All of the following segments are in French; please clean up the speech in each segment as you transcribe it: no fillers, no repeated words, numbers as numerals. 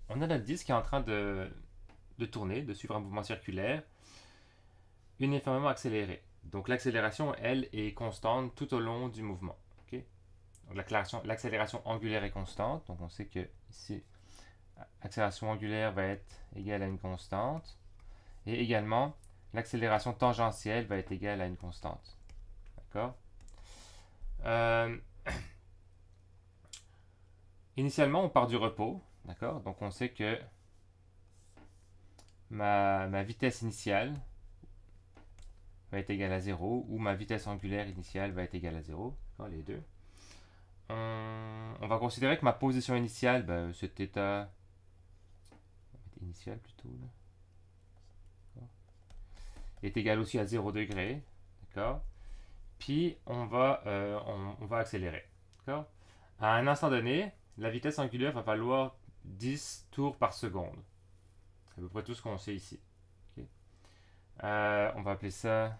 on a notre disque qui est en train de tourner, de suivre un mouvement circulaire uniformément accéléré. Donc l'accélération, elle, est constante tout au long du mouvement. Ok. Donc l'accélération angulaire est constante. Donc on sait que ici, l'accélération angulaire va être égale à une constante. Et également, l'accélération tangentielle va être égale à une constante. D'accord. Euh, Initialement, on part du repos. D'accord. Donc on sait que ma vitesse initiale va être égale à 0 ou ma vitesse angulaire initiale va être égale à 0. Les deux. On va considérer que ma position initiale, ben, cet état initial plutôt, là, est égal aussi à 0 degré. D'accord. Puis on va accélérer. D'accord. À un instant donné, la vitesse angulaire va valoir 10 tours par seconde. C'est à peu près tout ce qu'on sait ici. Ok. On va appeler ça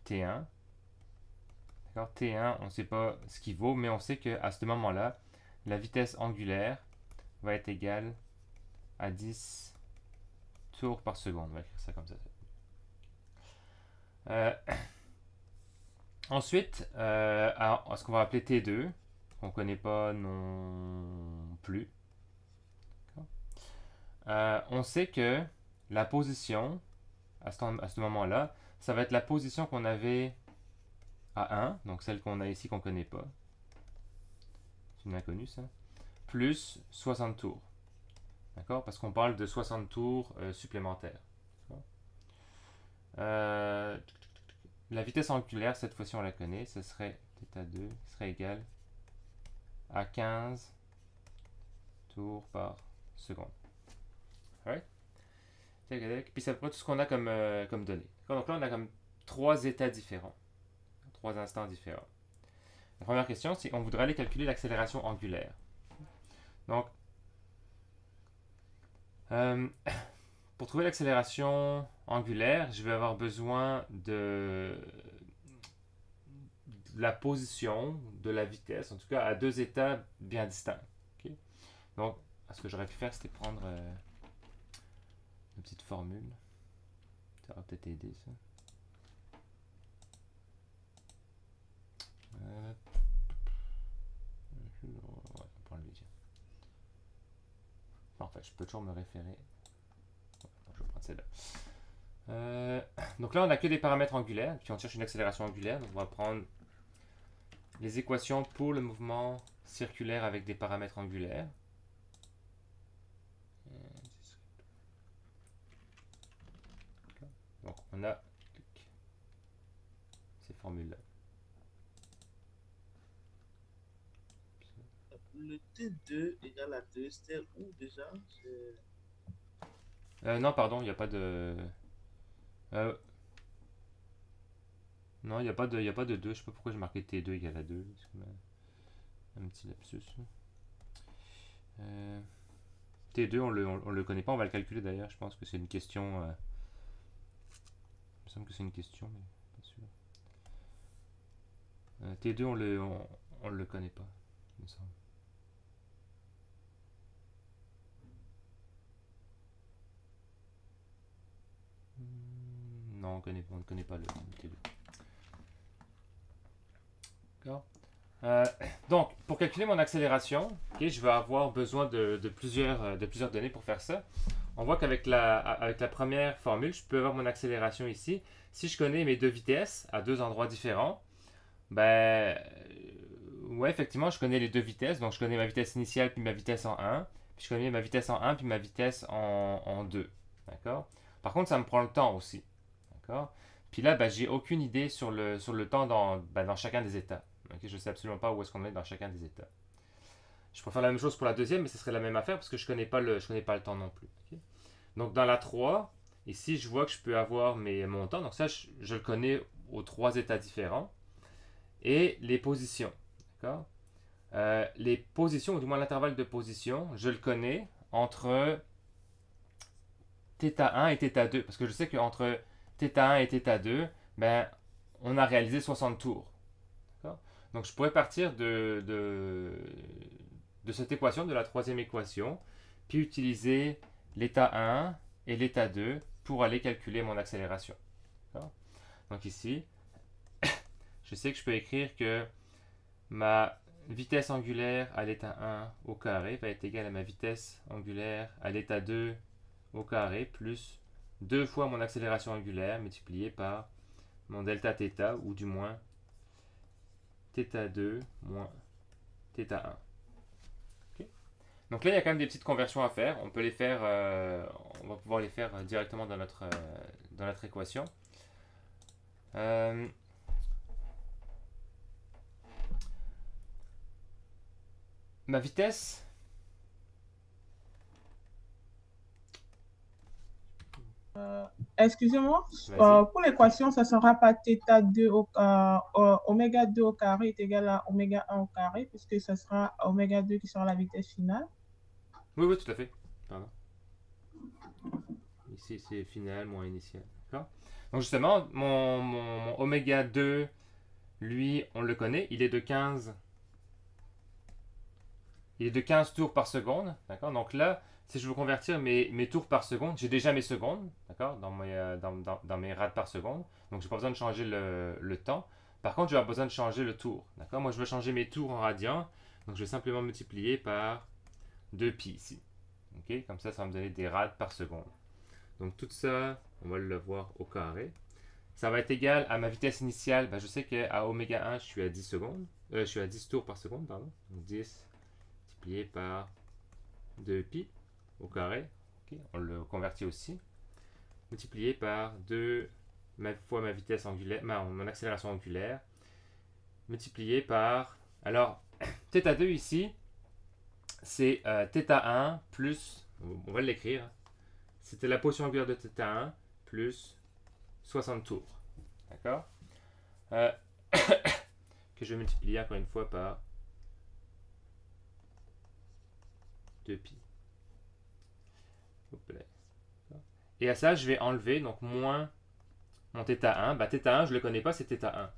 T1. D'accord. T1, on ne sait pas ce qu'il vaut, mais on sait qu'à ce moment-là, la vitesse angulaire va être égale à 10 tours par seconde. On va écrire ça comme ça. Euh, Ensuite, à ce qu'on va appeler T2, qu'on ne connaît pas non plus. On sait que la position, à ce moment-là, ça va être la position qu'on avait à 1, donc celle qu'on a ici qu'on ne connaît pas. C'est une inconnue ça. Plus 60 tours. D'accord. Parce qu'on parle de 60 tours supplémentaires. Euh, la vitesse angulaire, cette fois-ci on la connaît, ce serait θ2 serait égal à 15 tours par seconde. Alright? Puis c'est à peu près tout ce qu'on a comme données. Donc là, on a comme trois états différents, trois instants différents. La première question, c'est on voudrait aller calculer l'accélération angulaire. Donc, euh, pour trouver l'accélération angulaire, je vais avoir besoin de la position, de la vitesse, en tout cas à deux états bien distincts. Okay? Donc, ce que j'aurais pu faire, c'était prendre une petite formule. Ça va peut-être aider ça. Ouais, on va prendre le tiens. En fait, je peux toujours me référer. Je vais prendre celle-là. Donc là, on n'a que des paramètres angulaires, puis on cherche une accélération angulaire. Donc on va prendre les équations pour le mouvement circulaire avec des paramètres angulaires. Donc on a ces formules-là. Le T2 égale à 2, c'était où déjà? Non, pardon, il n'y a pas de. Euh, non, il y a pas de 2. Je sais pas pourquoi j'ai marqué T2 égale à 2. C'est comme un petit lapsus. Euh, T2, on le connaît pas, on va le calculer d'ailleurs. Je pense que c'est une question. Il me semble que c'est une question, mais pas sûr. T2, on le connaît pas, il me semble. Non, on ne connaît pas le T2. D'accord. Euh, donc, pour calculer mon accélération, okay, je vais avoir besoin de plusieurs données pour faire ça. On voit avec la première formule, je peux avoir mon accélération ici. Si je connais mes deux vitesses à deux endroits différents, ben, ouais, effectivement, je connais les deux vitesses. Donc, je connais ma vitesse initiale puis ma vitesse en 1. Puis, je connais ma vitesse en 1 puis ma vitesse en 2. D'accord? Par contre, ça me prend le temps aussi. D'accord? Puis là, ben, j'ai aucune idée sur le temps dans chacun des états. Okay? Je ne sais absolument pas où est-ce qu'on est dans chacun des états. Je pourrais faire la même chose pour la deuxième, mais ce serait la même affaire parce que je ne connais pas le temps non plus. Okay? Donc, dans la 3, ici, je vois que je peux avoir mon temps. Donc, ça, je le connais aux trois états différents. Et les positions. D'accord? Les positions, ou du moins l'intervalle de position, je le connais entre θ1 et θ2. Parce que je sais qu'entre θ1 et θ2, ben, on a réalisé 60 tours. D'accord? Donc je pourrais partir de cette équation, de la troisième équation, puis utiliser l'état 1 et l'état 2 pour aller calculer mon accélération. Donc ici, je sais que je peux écrire que ma vitesse angulaire à l'état 1 au carré va être égale à ma vitesse angulaire à l'état 2 au carré plus 2 fois mon accélération angulaire multiplié par mon delta θ, ou du moins θ2 moins θ1. Okay. Donc là, il y a quand même des petites conversions à faire. On peut les faire, on va pouvoir les faire directement dans notre équation. Ma vitesse. Excusez-moi, pour l'équation, ça ne sera pas θ2 oméga 2 au carré est égal à oméga 1 au carré, puisque ce sera oméga 2 qui sera la vitesse finale. Oui, oui, tout à fait. Pardon. Ici, c'est final moins initial. D'accord. Donc justement, mon oméga 2, lui, on le connaît, il est de 15. Il est de 15 tours par seconde. D'accord. Donc là, si je veux convertir mes tours par seconde, j'ai déjà mes secondes, d'accord, dans mes rades par seconde. Donc, je n'ai pas besoin de changer le temps. Par contre, je vais avoir besoin de changer le tour. D'accord. Moi, je veux changer mes tours en radians. Donc, je vais simplement multiplier par 2pi ici. Okay. Comme ça va me donner des rades par seconde. Donc, tout ça, on va le voir au carré. Ça va être égal à ma vitesse initiale. Ben, je sais qu'à oméga 1, je suis à 10 secondes. Je suis à 10 tours par seconde, pardon. Donc, 10 multiplié par 2pi au carré, okay. On le convertit aussi, multiplié par 2 fois ma vitesse angulaire, mon accélération angulaire, multiplié par, alors, θ2 ici, c'est θ1 plus, on va l'écrire, c'était la position angulaire de θ1 plus 60 tours, d'accord, que je vais multiplier encore une fois par 2pi. Et à ça, je vais enlever, donc moins mon θ1. Bah, θ1, je ne le connais pas, c'est θ1.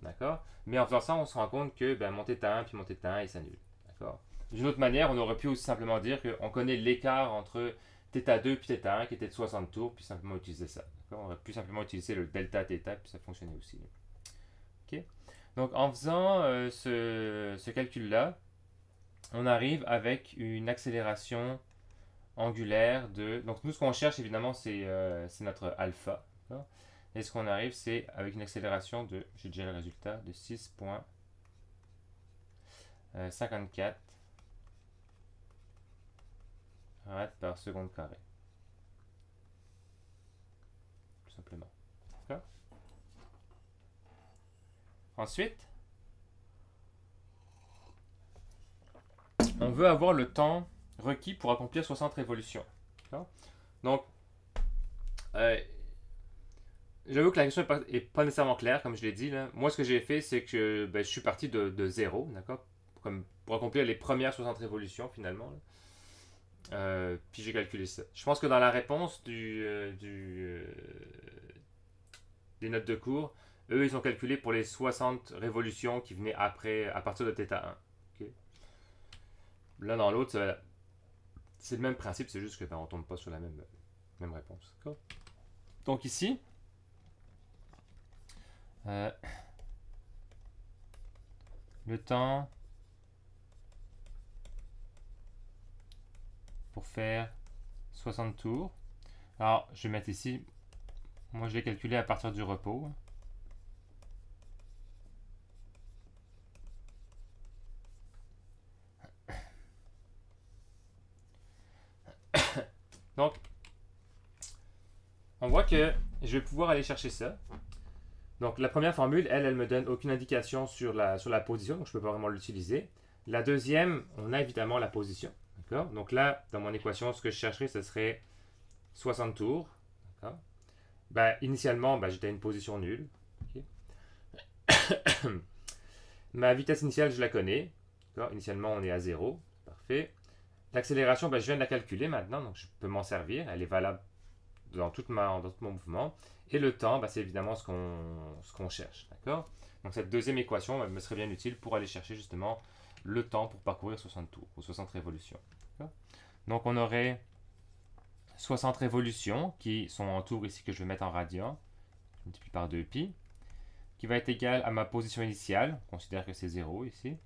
D'accord. Mais en faisant ça, on se rend compte que mon θ1 puis mon θ1, ils s'annulent. D'accord. D'une autre manière, on aurait pu aussi simplement dire qu'on connaît l'écart entre θ2 puis θ1 qui était de 60 tours, puis simplement utiliser ça. On aurait pu simplement utiliser le delta θ, puis ça fonctionnait aussi. Okay. Donc, en faisant ce calcul-là, on arrive avec une accélération angulaire de... Donc nous, ce qu'on cherche, évidemment, c'est notre alpha. Et ce qu'on arrive, c'est avec une accélération de... J'ai déjà le résultat, de 6,54 rad par seconde carrée. Tout simplement. Ensuite, on veut avoir le temps requis pour accomplir 60 révolutions. Donc, j'avoue que la question n'est pas nécessairement claire, comme je l'ai dit. Là. Moi, ce que j'ai fait, c'est que je suis parti de 0, d'accord, pour accomplir les premières 60 révolutions, finalement. Puis j'ai calculé ça. Je pense que dans la réponse des notes de cours, eux, ils ont calculé pour les 60 révolutions qui venaient après, à partir de θ1. Okay. L'un dans l'autre, c'est le même principe, c'est juste que on ne tombe pas sur la même réponse. Donc ici, le temps pour faire 60 tours. Alors, je vais mettre ici, moi je l'ai calculé à partir du repos. Donc, on voit que je vais pouvoir aller chercher ça. Donc, la première formule, elle me donne aucune indication sur la position, donc je ne peux pas vraiment l'utiliser. La deuxième, on a évidemment la position. Donc là, dans mon équation, ce que je chercherais, ce serait 60 tours. Initialement, j'étais à une position nulle. Okay. Ma vitesse initiale, je la connais. Initialement, on est à 0. Parfait. L'accélération, je viens de la calculer maintenant, donc je peux m'en servir. Elle est valable dans tout mon mouvement. Et le temps, c'est évidemment ce qu'on cherche. D'accord. Donc cette deuxième équation me serait bien utile pour aller chercher justement le temps pour parcourir 60 tours ou 60 révolutions. Donc on aurait 60 révolutions qui sont en tour ici que je vais mettre en radian. Je multiplie par 2pi. Qui va être égal à ma position initiale. On considère que c'est 0 ici.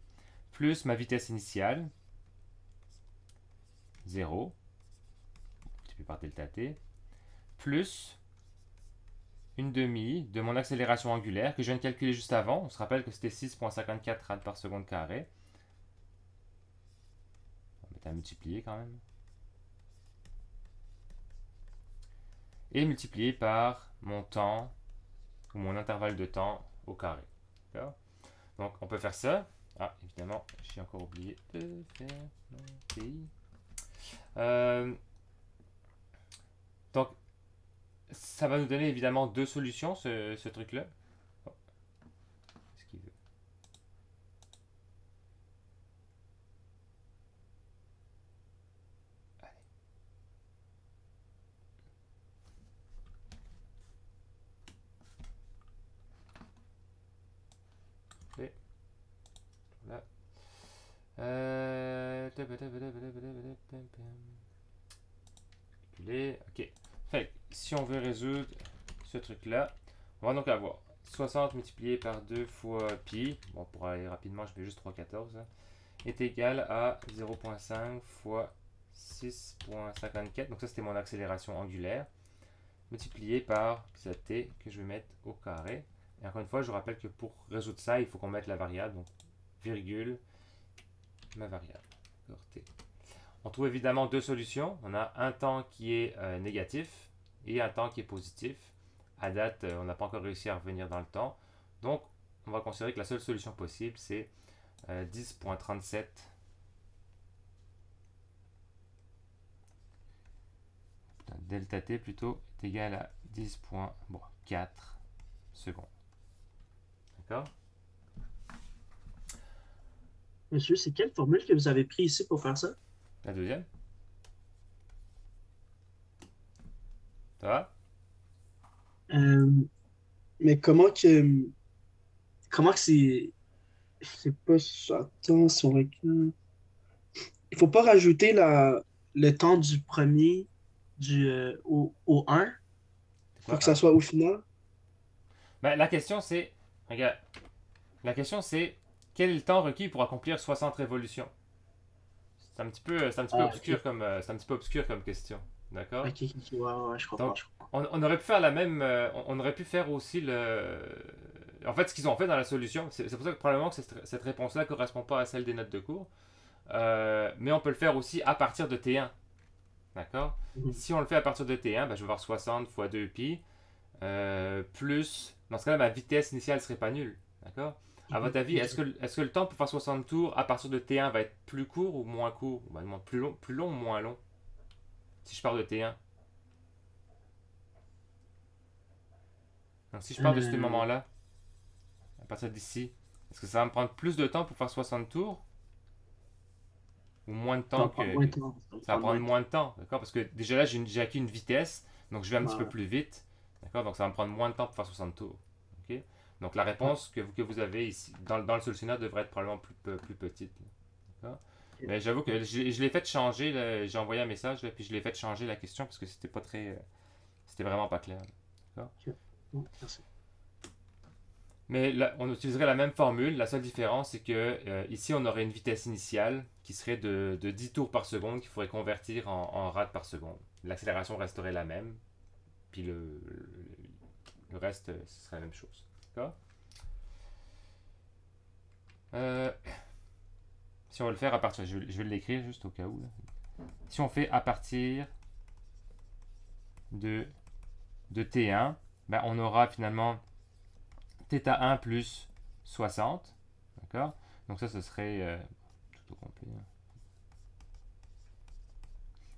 Plus ma vitesse initiale. 0. Multiplié par delta t. Plus une demi de mon accélération angulaire que je viens de calculer juste avant. On se rappelle que c'était 6,54 rad par seconde carré. On va mettre à multiplier quand même. Et multiplié par mon temps, ou mon intervalle de temps au carré. Donc on peut faire ça. Ah, évidemment, j'ai encore oublié de faire mon TI. Donc, ça va nous donner évidemment deux solutions, ce truc-là. Oh. Qu'est-ce qu'il veut? Allez. Voilà. Ok. Fait, si on veut résoudre ce truc-là, on va donc avoir 60 multiplié par 2 fois pi, bon pour aller rapidement je mets juste 3,14, hein, est égal à 0,5 fois 6,54, donc ça c'était mon accélération angulaire, multiplié par t que je vais mettre au carré. Et encore une fois, je vous rappelle que pour résoudre ça, il faut qu'on mette la variable, donc virgule, ma variable, t. On trouve évidemment deux solutions. On a un temps qui est négatif et un temps qui est positif. À date, on n'a pas encore réussi à revenir dans le temps. Donc, on va considérer que la seule solution possible, c'est 10,37 delta t plutôt est égal à 10,4 secondes. D'accord? Monsieur, c'est quelle formule que vous avez pris ici pour faire ça? La deuxième. Ça va? Mais comment que c'est pas ça. Attends, si on regarde. Il faut pas rajouter le temps du premier au 1. Il faut que ça soit au final. Ben, la question c'est, regarde, la question c'est, quel est le temps requis pour accomplir 60 révolutions? C'est un petit peu obscur Ok. comme, c'est un petit peu obscur comme question, d'accord? Ok, ouais, je comprends. Donc, on aurait pu faire la même, on aurait pu faire aussi en fait, ce qu'ils ont fait dans la solution, c'est pour ça que probablement que cette réponse-là ne correspond pas à celle des notes de cours, mais on peut le faire aussi à partir de T1, d'accord? Mhm. Si on le fait à partir de T1, ben, je vais avoir 60 fois 2pi, plus, dans ce cas-là, ma vitesse initiale serait pas nulle, d'accord? À votre avis, est-ce que le temps pour faire 60 tours à partir de T1 va être plus court ou moins court? Ben, plus long ou moins long? Si je pars de T1. Donc si je pars de ce Euh, moment-là, à partir d'ici, est-ce que ça va me prendre plus de temps pour faire 60 tours? Ou moins de ça va temps prendre que... moins de temps. Ça va Ça va prendre prendre moins de temps. moins de temps, d'accord? Parce que déjà là, j'ai acquis une vitesse, donc je vais un petit peu Ouais. plus vite, d'accord? Donc ça va me prendre moins de temps pour faire 60 tours, ok? Donc la Ouais. réponse que vous avez ici, dans le solutionnaire devrait être probablement plus petite, d'accord? Ok. Mais j'avoue que je l'ai fait changer, j'ai envoyé un message, là, puis je l'ai fait changer la question parce que c'était pas très... c'était vraiment pas clair, d'accord? Ok. Ouais, merci. Mais là, on utiliserait la même formule. La seule différence, c'est que ici, on aurait une vitesse initiale qui serait de 10 tours par seconde qu'il faudrait convertir en rad par seconde. L'accélération resterait la même. Puis le reste, ce serait la même chose. D'accord? Euh, si on veut le faire à partir... Je vais l'écrire juste au cas où. Là. Si on fait à partir de T1, ben, on aura finalement θ1 plus 60. D'accord? Donc ça, ce serait tout au complet.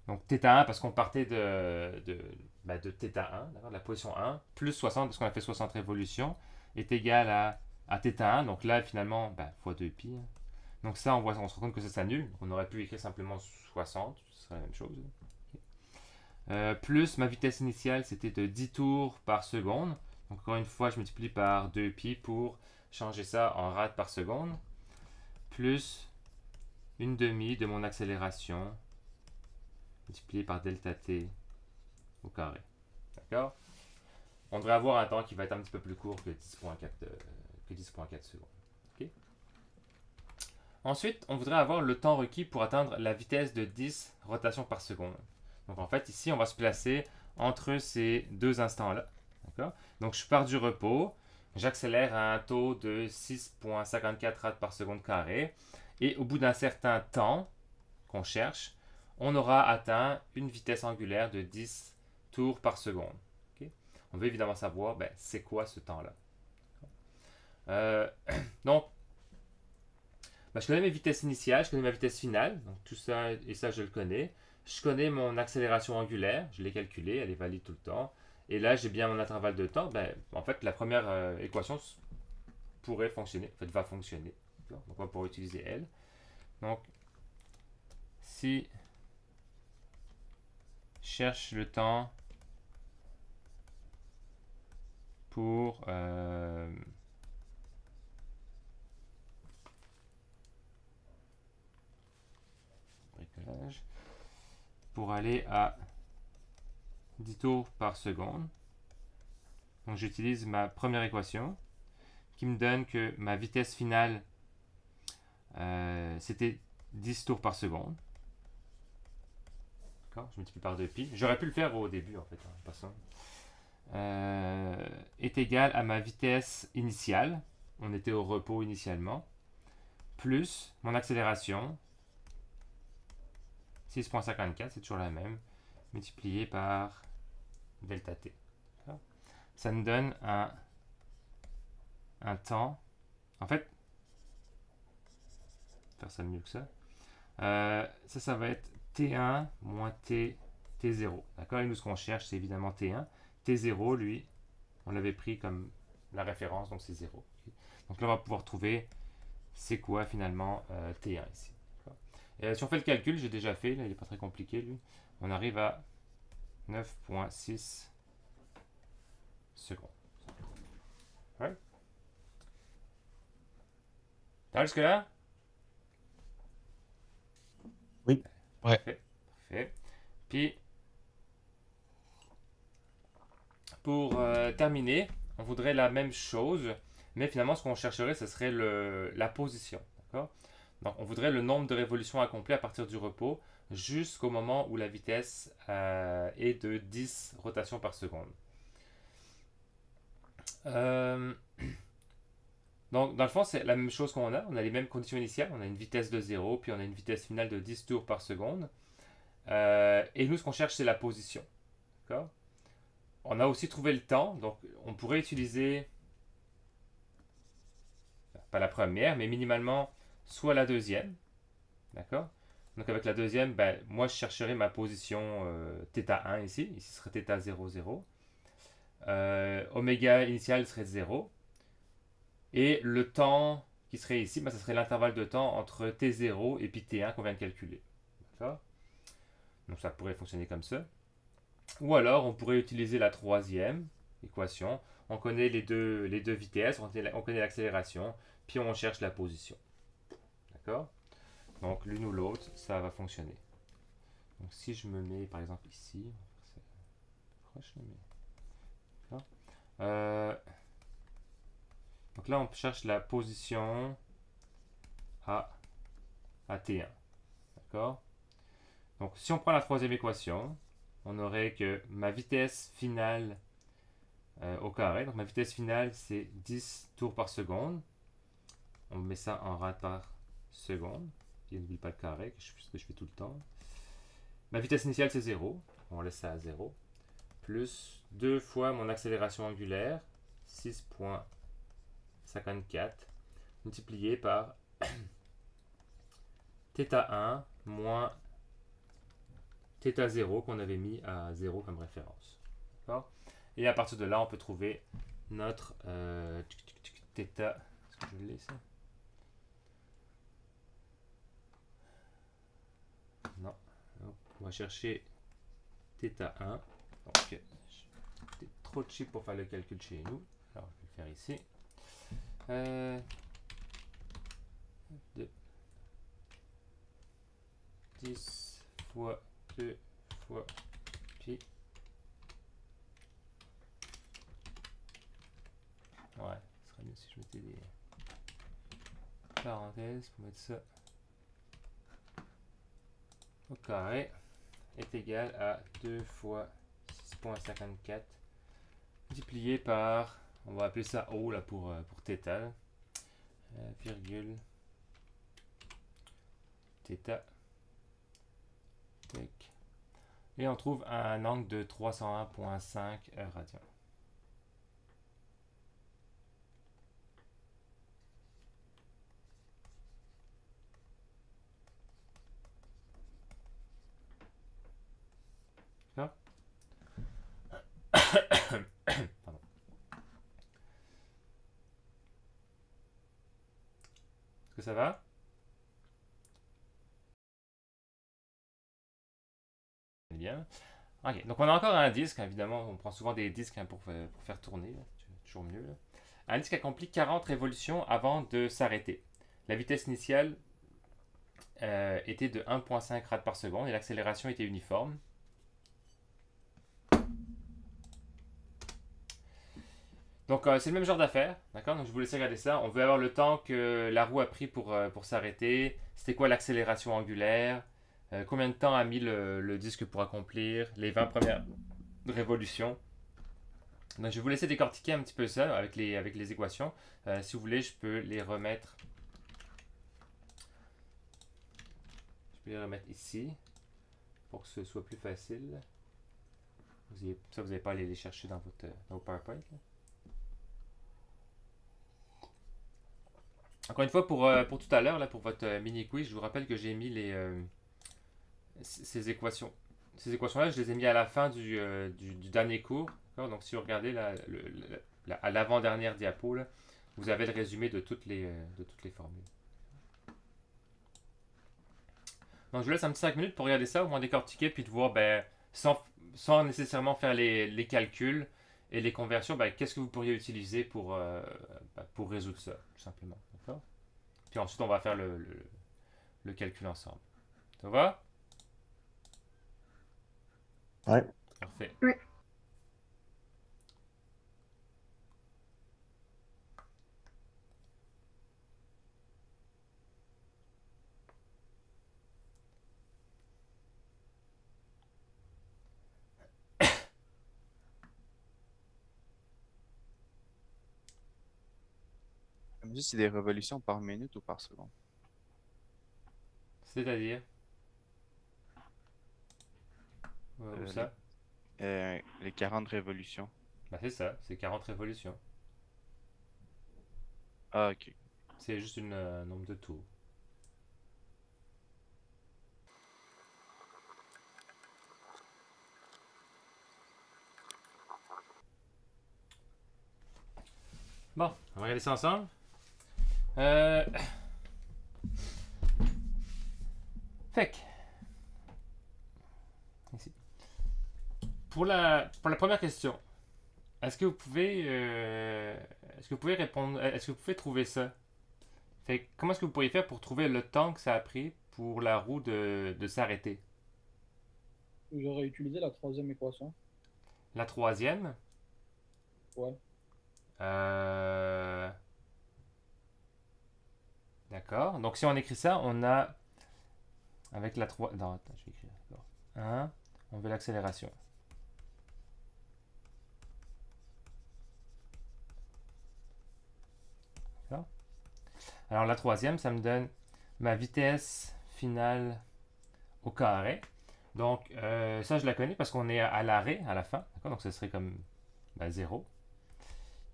Donc θ1 parce qu'on partait de θ1, de la position 1, plus 60 parce qu'on a fait 60 révolutions, est égal à θ1. Donc là, finalement, fois 2pi. Hein. Donc ça, on se rend compte que ça s'annule. On aurait pu écrire simplement 60, ce serait la même chose. Plus ma vitesse initiale, c'était de 10 tours par seconde. Donc encore une fois, je multiplie par 2pi pour changer ça en rad par seconde. Plus une demi de mon accélération multiplié par delta t au carré. D'accord? On devrait avoir un temps qui va être un petit peu plus court que 10.4 secondes. Okay? Ensuite, on voudrait avoir le temps requis pour atteindre la vitesse de 10 rotations par seconde. Donc en fait, ici, on va se placer entre ces deux instants-là. Donc je pars du repos, j'accélère à un taux de 6.54 rad par seconde carré. Et au bout d'un certain temps qu'on cherche, on aura atteint une vitesse angulaire de 10 tours par seconde. Okay? On veut évidemment savoir, c'est quoi ce temps-là. Donc, je connais mes vitesses initiales, je connais ma vitesse finale, donc tout ça et ça je le connais. Je connais mon accélération angulaire, je l'ai calculée, elle est valide tout le temps. Et là j'ai bien mon intervalle de temps. En fait, la première équation pourrait fonctionner, en fait va fonctionner. Donc on va pouvoir utiliser elle. Donc, si je cherche le temps pour bricolage, pour aller à 10 tours par seconde. Donc j'utilise ma première équation qui me donne que ma vitesse finale c'était 10 tours par seconde. D'accord? Je multiplie par 2pi. J'aurais pu le faire au début en fait, en passant. Est égal à ma vitesse initiale. On était au repos initialement. Plus mon accélération. 6.54, c'est toujours la même. Multiplié par delta t. Ça nous donne un temps. En fait, faire ça mieux que ça. Ça va être T1 moins T0. D'accord? Et nous, ce qu'on cherche, c'est évidemment T1. T0, lui, on l'avait pris comme la référence, donc c'est 0. Donc là, on va pouvoir trouver c'est quoi finalement T1 ici. Si on fait le calcul, j'ai déjà fait, là, il n'est pas très compliqué, lui. On arrive à 9.6 secondes. Ouais. T'as jusque-là? Oui. Ouais. Parfait. Parfait. Puis, pour terminer, on voudrait la même chose, mais finalement, ce qu'on chercherait, ce serait la position. D'accord? Donc, on voudrait le nombre de révolutions accomplies à partir du repos jusqu'au moment où la vitesse est de 10 rotations par seconde. Donc, dans le fond, c'est la même chose qu'on a. On a les mêmes conditions initiales. On a une vitesse de 0, puis on a une vitesse finale de 10 tours par seconde. Et nous, ce qu'on cherche, c'est la position. D'accord? On a aussi trouvé le temps. Donc, on pourrait utiliser, pas la première, mais minimalement, soit la deuxième. D'accord? Donc, avec la deuxième, moi, je chercherai ma position θ1 ici. Ici, ce serait θ0, 0. Oméga initial serait 0. Et le temps qui serait ici, ça serait l'intervalle de temps entre T0 et puis T1 qu'on vient de calculer. D'accord? Donc ça pourrait fonctionner comme ça. Ou alors on pourrait utiliser la troisième équation. On connaît les deux vitesses, on connaît l'accélération, puis on cherche la position. D'accord? Donc l'une ou l'autre, ça va fonctionner. Donc si je me mets par exemple ici, proche, mais... donc là, on cherche la position à T1. D'accord? Donc, si on prend la troisième équation, on aurait que ma vitesse finale au carré, donc ma vitesse finale, c'est 10 tours par seconde. On met ça en rad par seconde. Je n'oublie pas le carré, ce que je fais tout le temps. Ma vitesse initiale, c'est 0. On laisse ça à 0. Plus 2 fois mon accélération angulaire, 6.54 multiplié par θ1 moins θ0 qu'on avait mis à 0 comme référence. D'accord? Et à partir de là, on peut trouver notre θ. Est-ce que je l'ai ça? Non. Donc, on va chercher θ1. Donc, c'était trop cheap pour faire le calcul chez nous. Alors, je vais le faire ici. 10 fois 2 fois pi. Ouais, ce serait mieux si je mettais des parenthèses pour mettre ça au carré est égal à 2 fois 6,54 multiplié par, on va appeler ça O là pour θ, virgule θ, et on trouve un angle de 301,5 radians. Pardon. Est-ce que ça va? Bien. Ok, donc on a encore un disque, évidemment, on prend souvent des disques pour faire tourner, c'est toujours mieux. Là. Un disque accomplit 40 révolutions avant de s'arrêter. La vitesse initiale était de 1,5 rad par seconde et l'accélération était uniforme. Donc c'est le même genre d'affaire, d'accord? Donc je vous laisse regarder ça. On veut avoir le temps que la roue a pris pour s'arrêter. C'était quoi l'accélération angulaire? Combien de temps a mis le disque pour accomplir les 20 premières révolutions? Donc je vais vous laisser décortiquer un petit peu ça avec les équations. Si vous voulez, je peux les remettre. Je peux les remettre ici pour que ce soit plus facile. Ça, vous n'avez pas à aller les chercher dans vos PowerPoint. Là. Encore une fois, pour tout à l'heure, là, pour votre mini quiz, je vous rappelle que j'ai mis ces équations. Ces équations-là, je les ai mis à la fin du dernier cours. Donc, si vous regardez là, à l'avant-dernière diapo, là, vous avez le résumé de toutes les formules. Donc, je vous laisse un petit 5 minutes pour regarder ça, au moins décortiquer, puis de voir, sans nécessairement faire les calculs et les conversions, qu'est-ce que vous pourriez utiliser pour résoudre ça, tout simplement. D'accord? Puis ensuite, on va faire le calcul ensemble. Ça va? Ouais. Parfait. Oui. Juste, c'est des révolutions par minute ou par seconde? C'est-à-dire? Où ça? Les 40 révolutions. C'est ça, c'est 40 révolutions. Ah, ok. C'est juste un nombre de tours. Bon, on va regarder ça ensemble. Fait que, ici. Pour la première question, est-ce que vous pouvez répondre, est-ce que vous pouvez trouver ça? Fait que, comment est-ce que vous pourriez faire pour trouver le temps que ça a pris pour la roue de s'arrêter? J'aurais utilisé la troisième équation. La troisième? Ouais. D'accord. Donc si on écrit ça, on a avec la 3. Non, attends, je vais écrire. 1, on veut l'accélération. D'accord. Alors la troisième, ça me donne ma vitesse finale au carré. Donc ça, je la connais parce qu'on est à l'arrêt, à la fin. D'accord. Donc ce serait comme 0.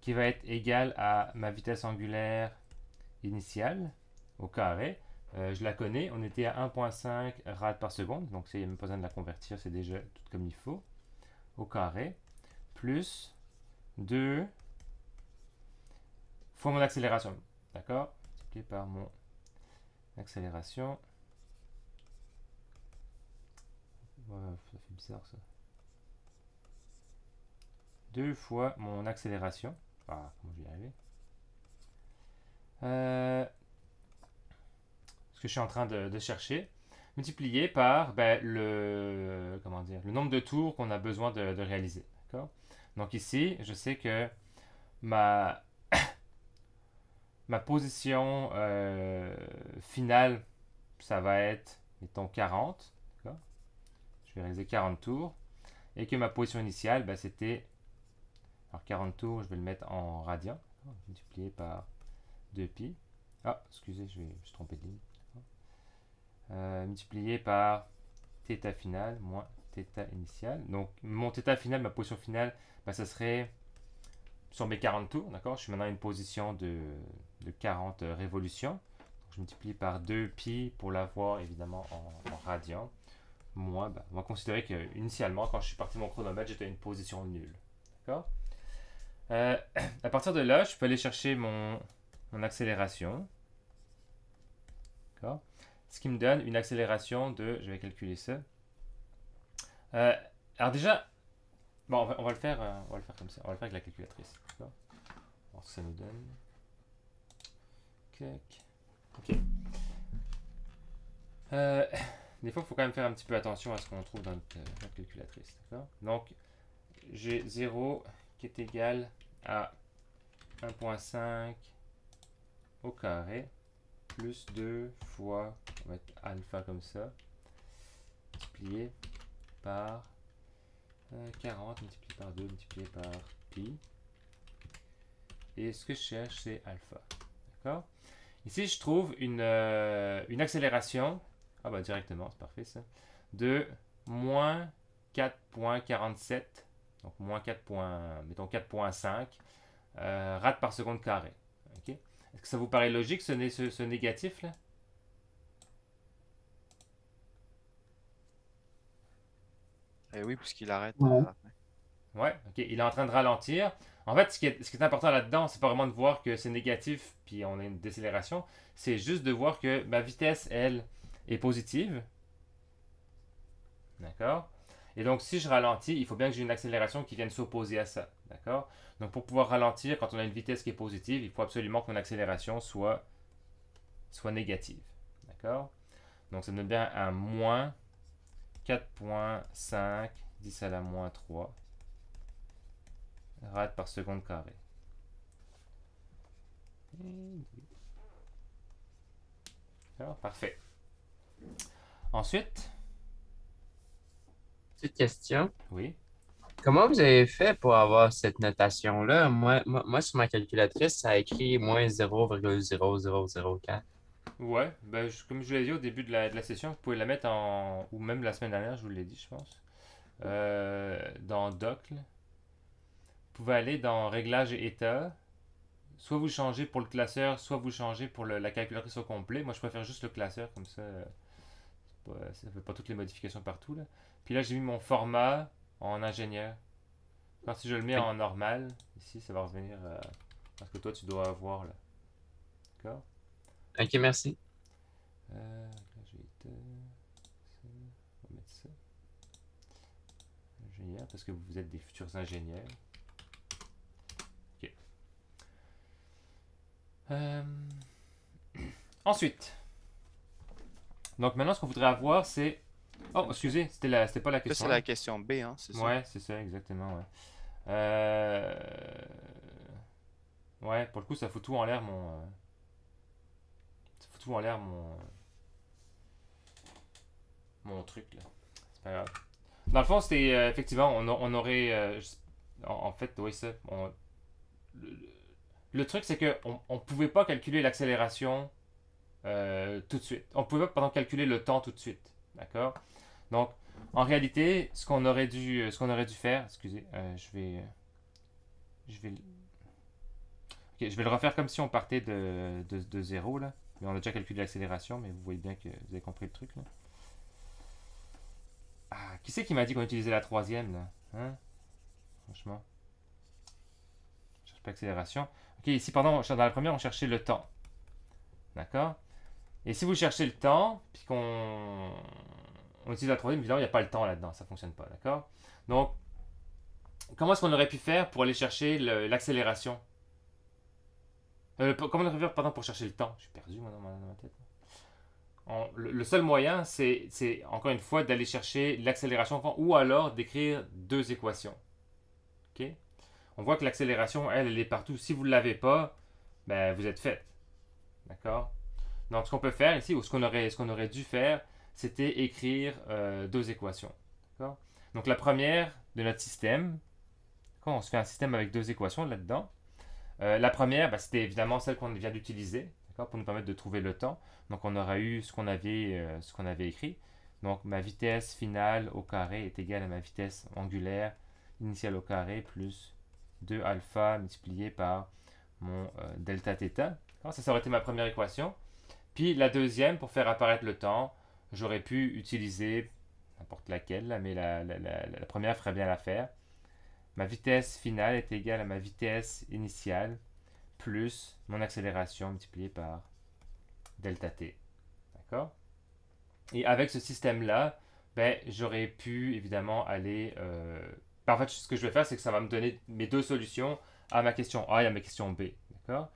Qui va être égal à ma vitesse angulaire initiale au carré. Je la connais, on était à 1,5 rad par seconde, donc il n'y a même pas besoin de la convertir, c'est déjà tout comme il faut, au carré, plus 2 fois mon accélération, d'accord? Multiplié par mon accélération. Ouais, ça fait bizarre ça. 2 fois mon accélération. Ah, comment je vais y arriver? Ce que je suis en train de chercher. multiplié par ben, comment dire, le nombre de tours qu'on a besoin de réaliser. D'accord? Donc ici, je sais que ma, ma position finale, ça va être, mettons, 40. D'accord? Je vais réaliser 40 tours. Et que ma position initiale, ben, c'était, alors 40 tours, je vais le mettre en radians, multiplié par 2pi. Ah, excusez, je me suis trompé de ligne. Multiplié par θ final moins θ initial. Donc, mon θ final, ma position finale, ben, ça serait sur mes 40 tours, d'accord? Je suis maintenant à une position de 40 révolutions. Donc, je multiplie par 2pi pour l'avoir évidemment en radians. Moins, ben, on va considérer que initialement, quand je suis parti de mon chronomètre, j'étais à une position nulle. D'accord? À partir de là, je peux aller chercher mon accélération. D'accord? Ce qui me donne une accélération de, je vais calculer ça. Alors déjà, bon, on va le faire comme ça. On va le faire avec la calculatrice. D'accord? Alors, ça nous donne. Ok. Des fois, il faut quand même faire un petit peu attention à ce qu'on trouve dans notre calculatrice. D'accord? Donc, j'ai 0 qui est égal à 1,5 au carré plus 2 fois, on va mettre alpha comme ça, multiplié par 40, multiplié par 2, multiplié par pi. Et ce que je cherche, c'est alpha. D'accord? Ici, je trouve une accélération, ah bah directement, c'est parfait ça, de moins 4,47, donc moins 4, mettons 4,5 rad par seconde carré. Okay? Est-ce que ça vous paraît logique ce négatif là? Oui, puisqu'il arrête Ouais. à la fin. Ouais, ok, il est en train de ralentir. En fait, ce qui est important là-dedans, c'est pas vraiment de voir que c'est négatif puis on a une décélération, c'est juste de voir que ma vitesse, elle, est positive. D'accord? Et donc, si je ralentis, il faut bien que j'ai une accélération qui vienne s'opposer à ça. D'accord? Donc, pour pouvoir ralentir, quand on a une vitesse qui est positive, il faut absolument que mon accélération soit négative. D'accord? Donc, ça me donne bien un moins 4,5 10 à la moins 3 rad par seconde carré. Alors, parfait. Ensuite, Petite question. oui. Comment vous avez fait pour avoir cette notation-là? Moi, sur ma calculatrice, ça a écrit moins 0,0004. Ouais, ben, comme je vous l'ai dit au début de la session, vous pouvez la mettre en. Ou même la semaine dernière, je vous l'ai dit, je pense. Dans Doc. Là. Vous pouvez aller dans Réglages et État. Soit vous changez pour le classeur, soit vous changez pour la calculatrice au complet. Moi, je préfère juste le classeur, comme ça, ça ne fait pas toutes les modifications partout. Là. Puis là, j'ai mis mon format en ingénieur. Quand si je le mets en normal, ici, ça va revenir à ce que toi, tu dois avoir. Là. D'accord? OK, merci. Là, j'ai été. Ça, on va mettre ça. Ingénieur, parce que vous êtes des futurs ingénieurs. Ok. Ensuite. Donc maintenant, ce qu'on voudrait avoir, c'est. Oh, excusez, c'était pas la Ça, question. c'est la question B, hein, c'est ça? Ouais, c'est ça, exactement, ouais. Ouais, pour le coup, ça fout tout en l'air mon. Ça fout tout en l'air mon truc, là. C'est pas grave. Dans le fond, c'était effectivement, on aurait. En fait, oui, ça. Le truc, c'est qu'on ne pouvait pas calculer l'accélération tout de suite. On ne pouvait pas, pardon, calculer le temps tout de suite. D'accord? Donc, en réalité, ce qu'on aurait dû faire, excusez, je vais le refaire comme si on partait de zéro, là. Mais on a déjà calculé l'accélération, mais vous voyez bien que vous avez compris le truc, là. Ah, qui c'est qui m'a dit qu'on utilisait la troisième, là? Hein? Franchement. Je cherche pas accélération. Ok, ici, pardon, dans la première, on cherchait le temps. D'accord? Et si vous cherchez le temps, puis qu'on utilise la troisième, évidemment, il n'y a pas le temps là-dedans, ça ne fonctionne pas, d'accord? Donc, comment est-ce qu'on aurait pu faire pour aller chercher l'accélération? Comment on aurait pu faire, pardon, pour chercher le temps? Je suis perdu, moi, dans ma tête. le seul moyen, c'est encore une fois d'aller chercher l'accélération ou alors d'écrire deux équations. OK? On voit que l'accélération, elle est partout. Si vous ne l'avez pas, ben, vous êtes fait. D'accord? Donc, ce qu'on peut faire ici, ou ce qu'on aurait dû faire, c'était écrire deux équations. D'accord? Donc, la première de notre système, on se fait un système avec deux équations là-dedans. La première, ben, c'était évidemment celle qu'on vient d'utiliser, pour nous permettre de trouver le temps. Donc, on aura eu ce qu'on avait écrit. Donc, ma vitesse finale au carré est égale à ma vitesse angulaire initiale au carré plus 2 alpha multiplié par mon delta theta. Ça aurait été ma première équation. Puis la deuxième, pour faire apparaître le temps, j'aurais pu utiliser n'importe laquelle, là, mais la première ferait bien l'affaire. Ma vitesse finale est égale à ma vitesse initiale plus mon accélération multipliée par delta t. D'accord? Et avec ce système-là, ben, j'aurais pu évidemment aller... En fait, ce que je vais faire, c'est que ça va me donner mes deux solutions à ma question A et à ma question B. D'accord?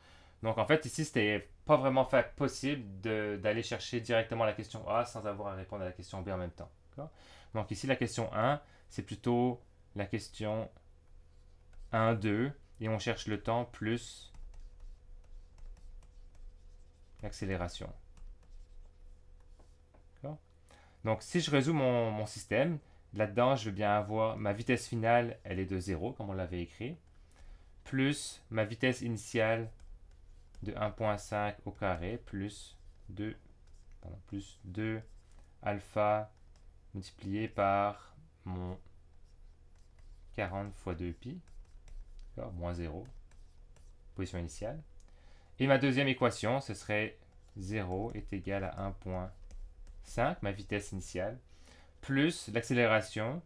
Donc, en fait, ici, c'était pas vraiment possible d'aller chercher directement la question A sans avoir à répondre à la question B en même temps. Donc, ici, la question 1, c'est plutôt la question 1, 2, et on cherche le temps plus l'accélération. Donc, si je résous mon système, là-dedans, je vais bien avoir ma vitesse finale, elle est de 0, comme on l'avait écrit, plus ma vitesse initiale de 1,5 au carré, plus 2 alpha multiplié par mon 40 fois 2pi, moins 0, position initiale. Et ma deuxième équation, ce serait 0 est égal à 1,5, ma vitesse initiale, plus l'accélération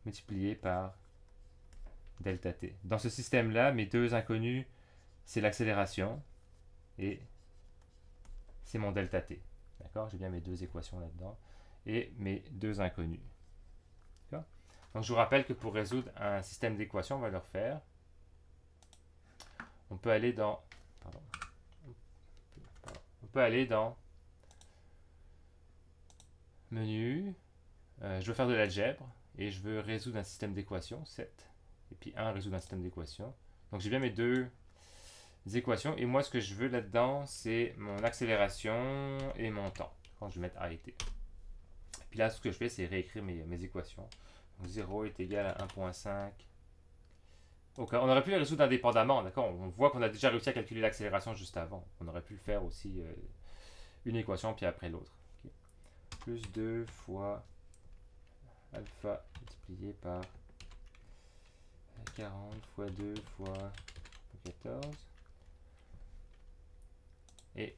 multipliée par delta t. Dans ce système-là, mes deux inconnus, c'est l'accélération et c'est mon delta t. D'accord? J'ai bien mes deux équations là-dedans et mes deux inconnus. Donc, je vous rappelle que pour résoudre un système d'équations, on va le refaire. On peut aller dans... On peut aller dans menu. Je veux faire de l'algèbre et je veux résoudre un système d'équations, 7. Et puis 1, résoudre un système d'équations. Donc, j'ai bien mes deux équations. Et moi, ce que je veux là-dedans, c'est mon accélération et mon temps. Quand je vais mettre A et T. Puis là, ce que je fais, c'est réécrire mes équations. Donc, 0 est égal à 1,5. Okay. On aurait pu les résoudre indépendamment, d'accord? On voit qu'on a déjà réussi à calculer l'accélération juste avant. On aurait pu le faire aussi une équation, puis après l'autre. Okay. Plus 2 fois alpha multiplié par 40 fois 2 fois 14. Et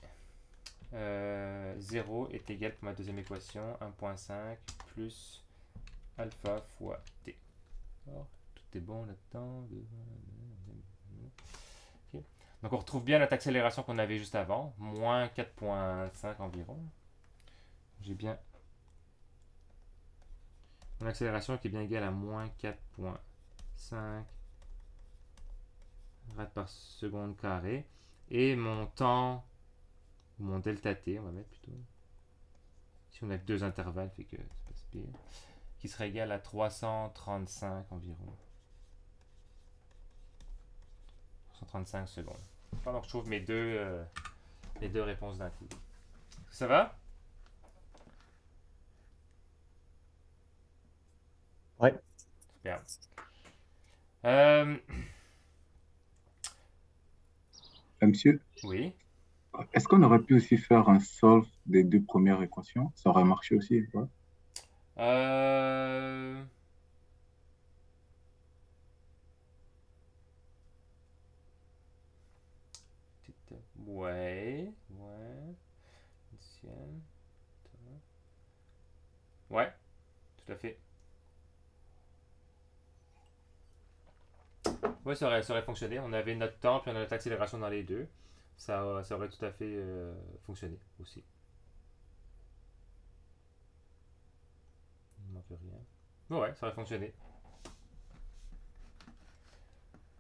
0 est égal pour ma deuxième équation, 1,5 plus alpha fois t. Alors, tout est bon là-dedans. Okay. Donc on retrouve bien notre accélération qu'on avait juste avant, moins 4,5 environ. J'ai bien mon accélération qui est bien égale à moins 4,5 rad par seconde carré. Et mon temps, mon delta t, on va mettre plutôt. Si on a que deux intervalles, fait que c'est pas si pire. Qui serait égal à 335 environ. 335 secondes. Donc je trouve mes deux réponses d'un coup. Ça va? Ouais. Super. Monsieur, Oui. est-ce qu'on aurait pu aussi faire un solve des deux premières équations? Ça aurait marché aussi, quoi. Ouais. Ouais, tout à fait. Ouais, ça aurait fonctionné. On avait notre temps, puis on a notre accélération dans les deux. Ça aurait tout à fait fonctionné aussi. Il ne manque rien. Ouais, ça aurait fonctionné.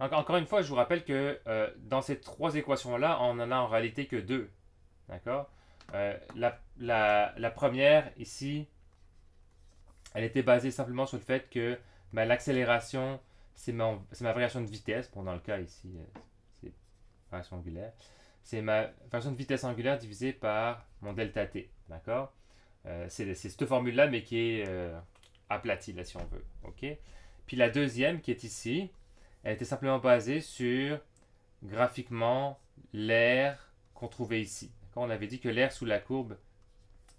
Encore une fois, je vous rappelle que dans ces trois équations-là, on en a en réalité que deux. D'accord? La première, ici, elle était basée simplement sur le fait que ben, l'accélération, c'est ma variation de vitesse. Bon, dans le cas ici, c'est variation angulaire. C'est ma variation de vitesse angulaire divisée par mon delta t. D'accord? C'est cette formule-là, mais qui est aplatie, là, si on veut. OK? Puis la deuxième, qui est ici, elle était simplement basée sur, graphiquement, l'air qu'on trouvait ici. On avait dit que l'air sous la courbe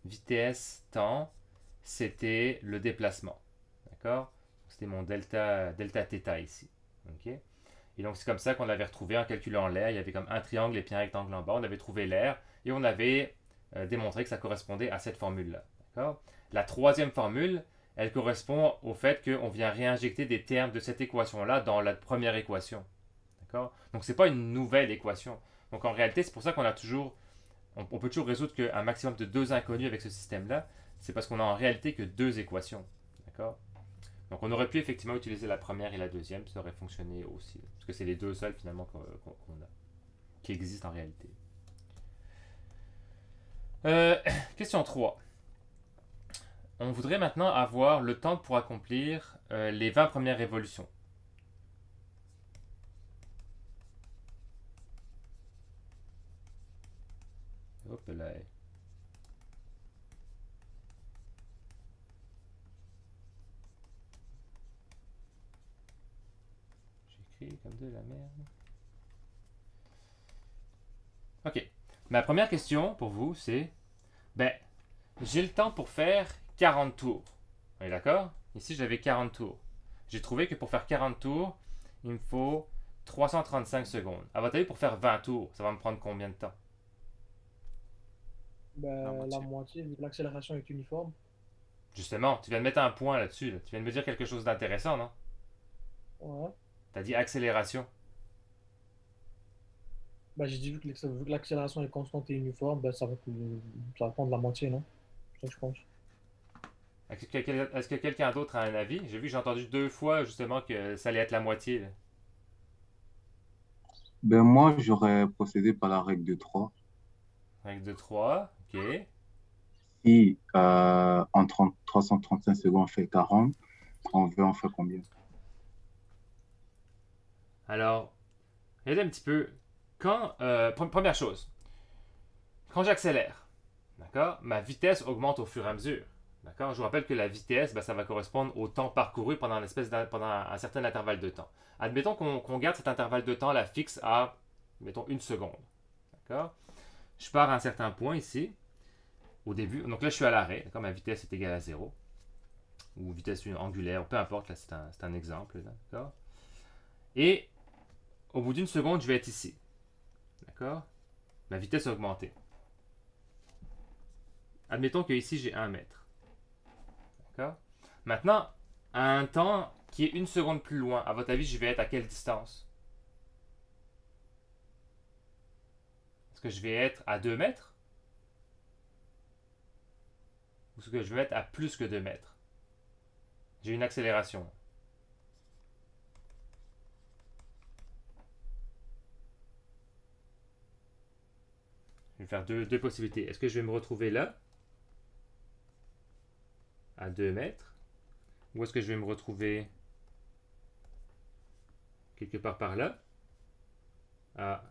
vitesse temps, c'était le déplacement. D'accord? C'était mon delta θ ici. OK? Et donc, c'est comme ça qu'on l'avait retrouvé en calculant l'air. Il y avait comme un triangle et puis un rectangle en bas. On avait trouvé l'air et on avait démontré que ça correspondait à cette formule-là. D'accord? La troisième formule, elle correspond au fait qu'on vient réinjecter des termes de cette équation-là dans la première équation. D'accord? Donc, ce n'est pas une nouvelle équation. Donc, en réalité, c'est pour ça qu'on a toujours... On peut toujours résoudre qu'un maximum de 2 inconnus avec ce système-là. C'est parce qu'on n'a en réalité que 2 équations. D'accord? Donc, on aurait pu effectivement utiliser la première et la deuxième. Ça aurait fonctionné aussi. Parce que c'est les deux seuls, finalement, qu'on a. Qui existent en réalité. Question 3. On voudrait maintenant avoir le temps pour accomplir les 20 premières révolutions. Hop là. J'écris comme de la merde. Ok. Ma première question pour vous, c'est... Ben, j'ai le temps pour faire 40 tours. On est d'accord? Ici, j'avais 40 tours. J'ai trouvé que pour faire 40 tours, il me faut 335 secondes. À votre avis, pour faire 20 tours, ça va me prendre combien de temps? Ben, la moitié, vu que l'accélération est uniforme. Justement, tu viens de mettre un point là-dessus. Là. Tu viens de me dire quelque chose d'intéressant, non? Ouais. Tu as dit accélération. Ben, j'ai dit, vu que l'accélération est constante et uniforme, ben, ça va prendre la moitié, non? C'est ça que je pense. Est-ce que quelqu'un d'autre a un avis? J'ai entendu 2 fois justement que ça allait être la moitié. Là. Ben moi, j'aurais procédé par la règle de 3. Règle de 3, ok. Si en 335 secondes, on fait 40, on veut en faire combien? Alors, regardez un petit peu. Première chose, quand j'accélère, d'accord, ma vitesse augmente au fur et à mesure. D'accord? Je vous rappelle que la vitesse, ben, ça va correspondre au temps parcouru pendant un certain intervalle de temps. Admettons qu'on garde cet intervalle de temps là fixe à, mettons, 1 seconde. D'accord? Je pars à un certain point ici, au début. Donc là, je suis à l'arrêt. D'accord? Ma vitesse est égale à 0. Ou vitesse angulaire, peu importe, là, c'est un exemple. D'accord? Et au bout d'1 seconde, je vais être ici. D'accord? Ma vitesse a augmenté. Admettons que ici, j'ai 1 mètre. D'accord? Maintenant, à un temps qui est 1 seconde plus loin, à votre avis, je vais être à quelle distance? Est-ce que je vais être à 2 mètres? Ou est-ce que je vais être à plus que 2 mètres? J'ai une accélération. Je vais faire deux possibilités. Est-ce que je vais me retrouver là, à 2 mètres, ou est-ce que je vais me retrouver quelque part par là, à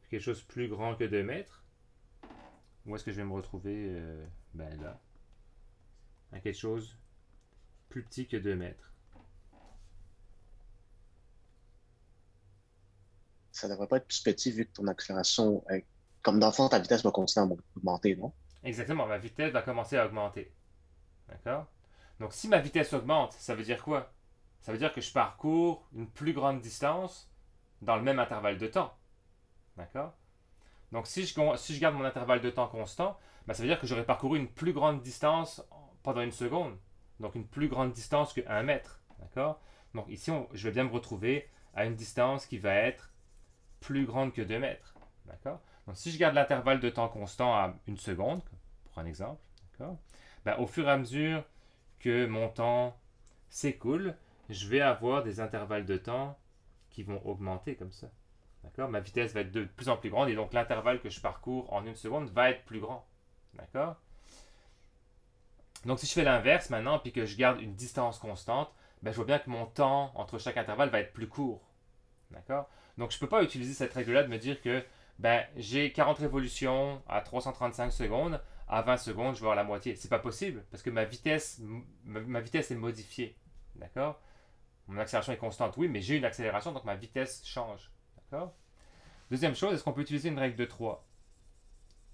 quelque chose plus grand que 2 mètres, ou est-ce que je vais me retrouver là, à quelque chose plus petit que 2 mètres? Ça devrait pas être plus petit vu que ton accélération, comme dans le fond, ta vitesse va continuer à augmenter, non? Exactement, ma vitesse va commencer à augmenter. D'accord? Donc si ma vitesse augmente, ça veut dire quoi? Ça veut dire que je parcours une plus grande distance dans le même intervalle de temps. D'accord? Donc si je garde mon intervalle de temps constant, ben, ça veut dire que j'aurai parcouru une plus grande distance pendant 1 seconde. Donc une plus grande distance que 1 mètre. D'accord? Donc ici, je vais bien me retrouver à une distance qui va être plus grande que 2 mètres. D'accord? Donc si je garde l'intervalle de temps constant à 1 seconde, pour un exemple, d'accord? Ben, au fur et à mesure que mon temps s'écoule, je vais avoir des intervalles de temps qui vont augmenter comme ça. D'accord? Ma vitesse va être de plus en plus grande et donc l'intervalle que je parcours en 1 seconde va être plus grand. D'accord? Donc si je fais l'inverse maintenant puis que je garde une distance constante, ben, je vois bien que mon temps entre chaque intervalle va être plus court. D'accord? Donc je ne peux pas utiliser cette règle-là de me dire que ben, j'ai 40 révolutions à 335 secondes, à 20 secondes, je vais avoir la moitié. C'est pas possible parce que ma vitesse est modifiée. D'accord? Mon accélération est constante, oui, mais j'ai une accélération, donc ma vitesse change. D'accord? Deuxième chose, est-ce qu'on peut utiliser une règle de 3?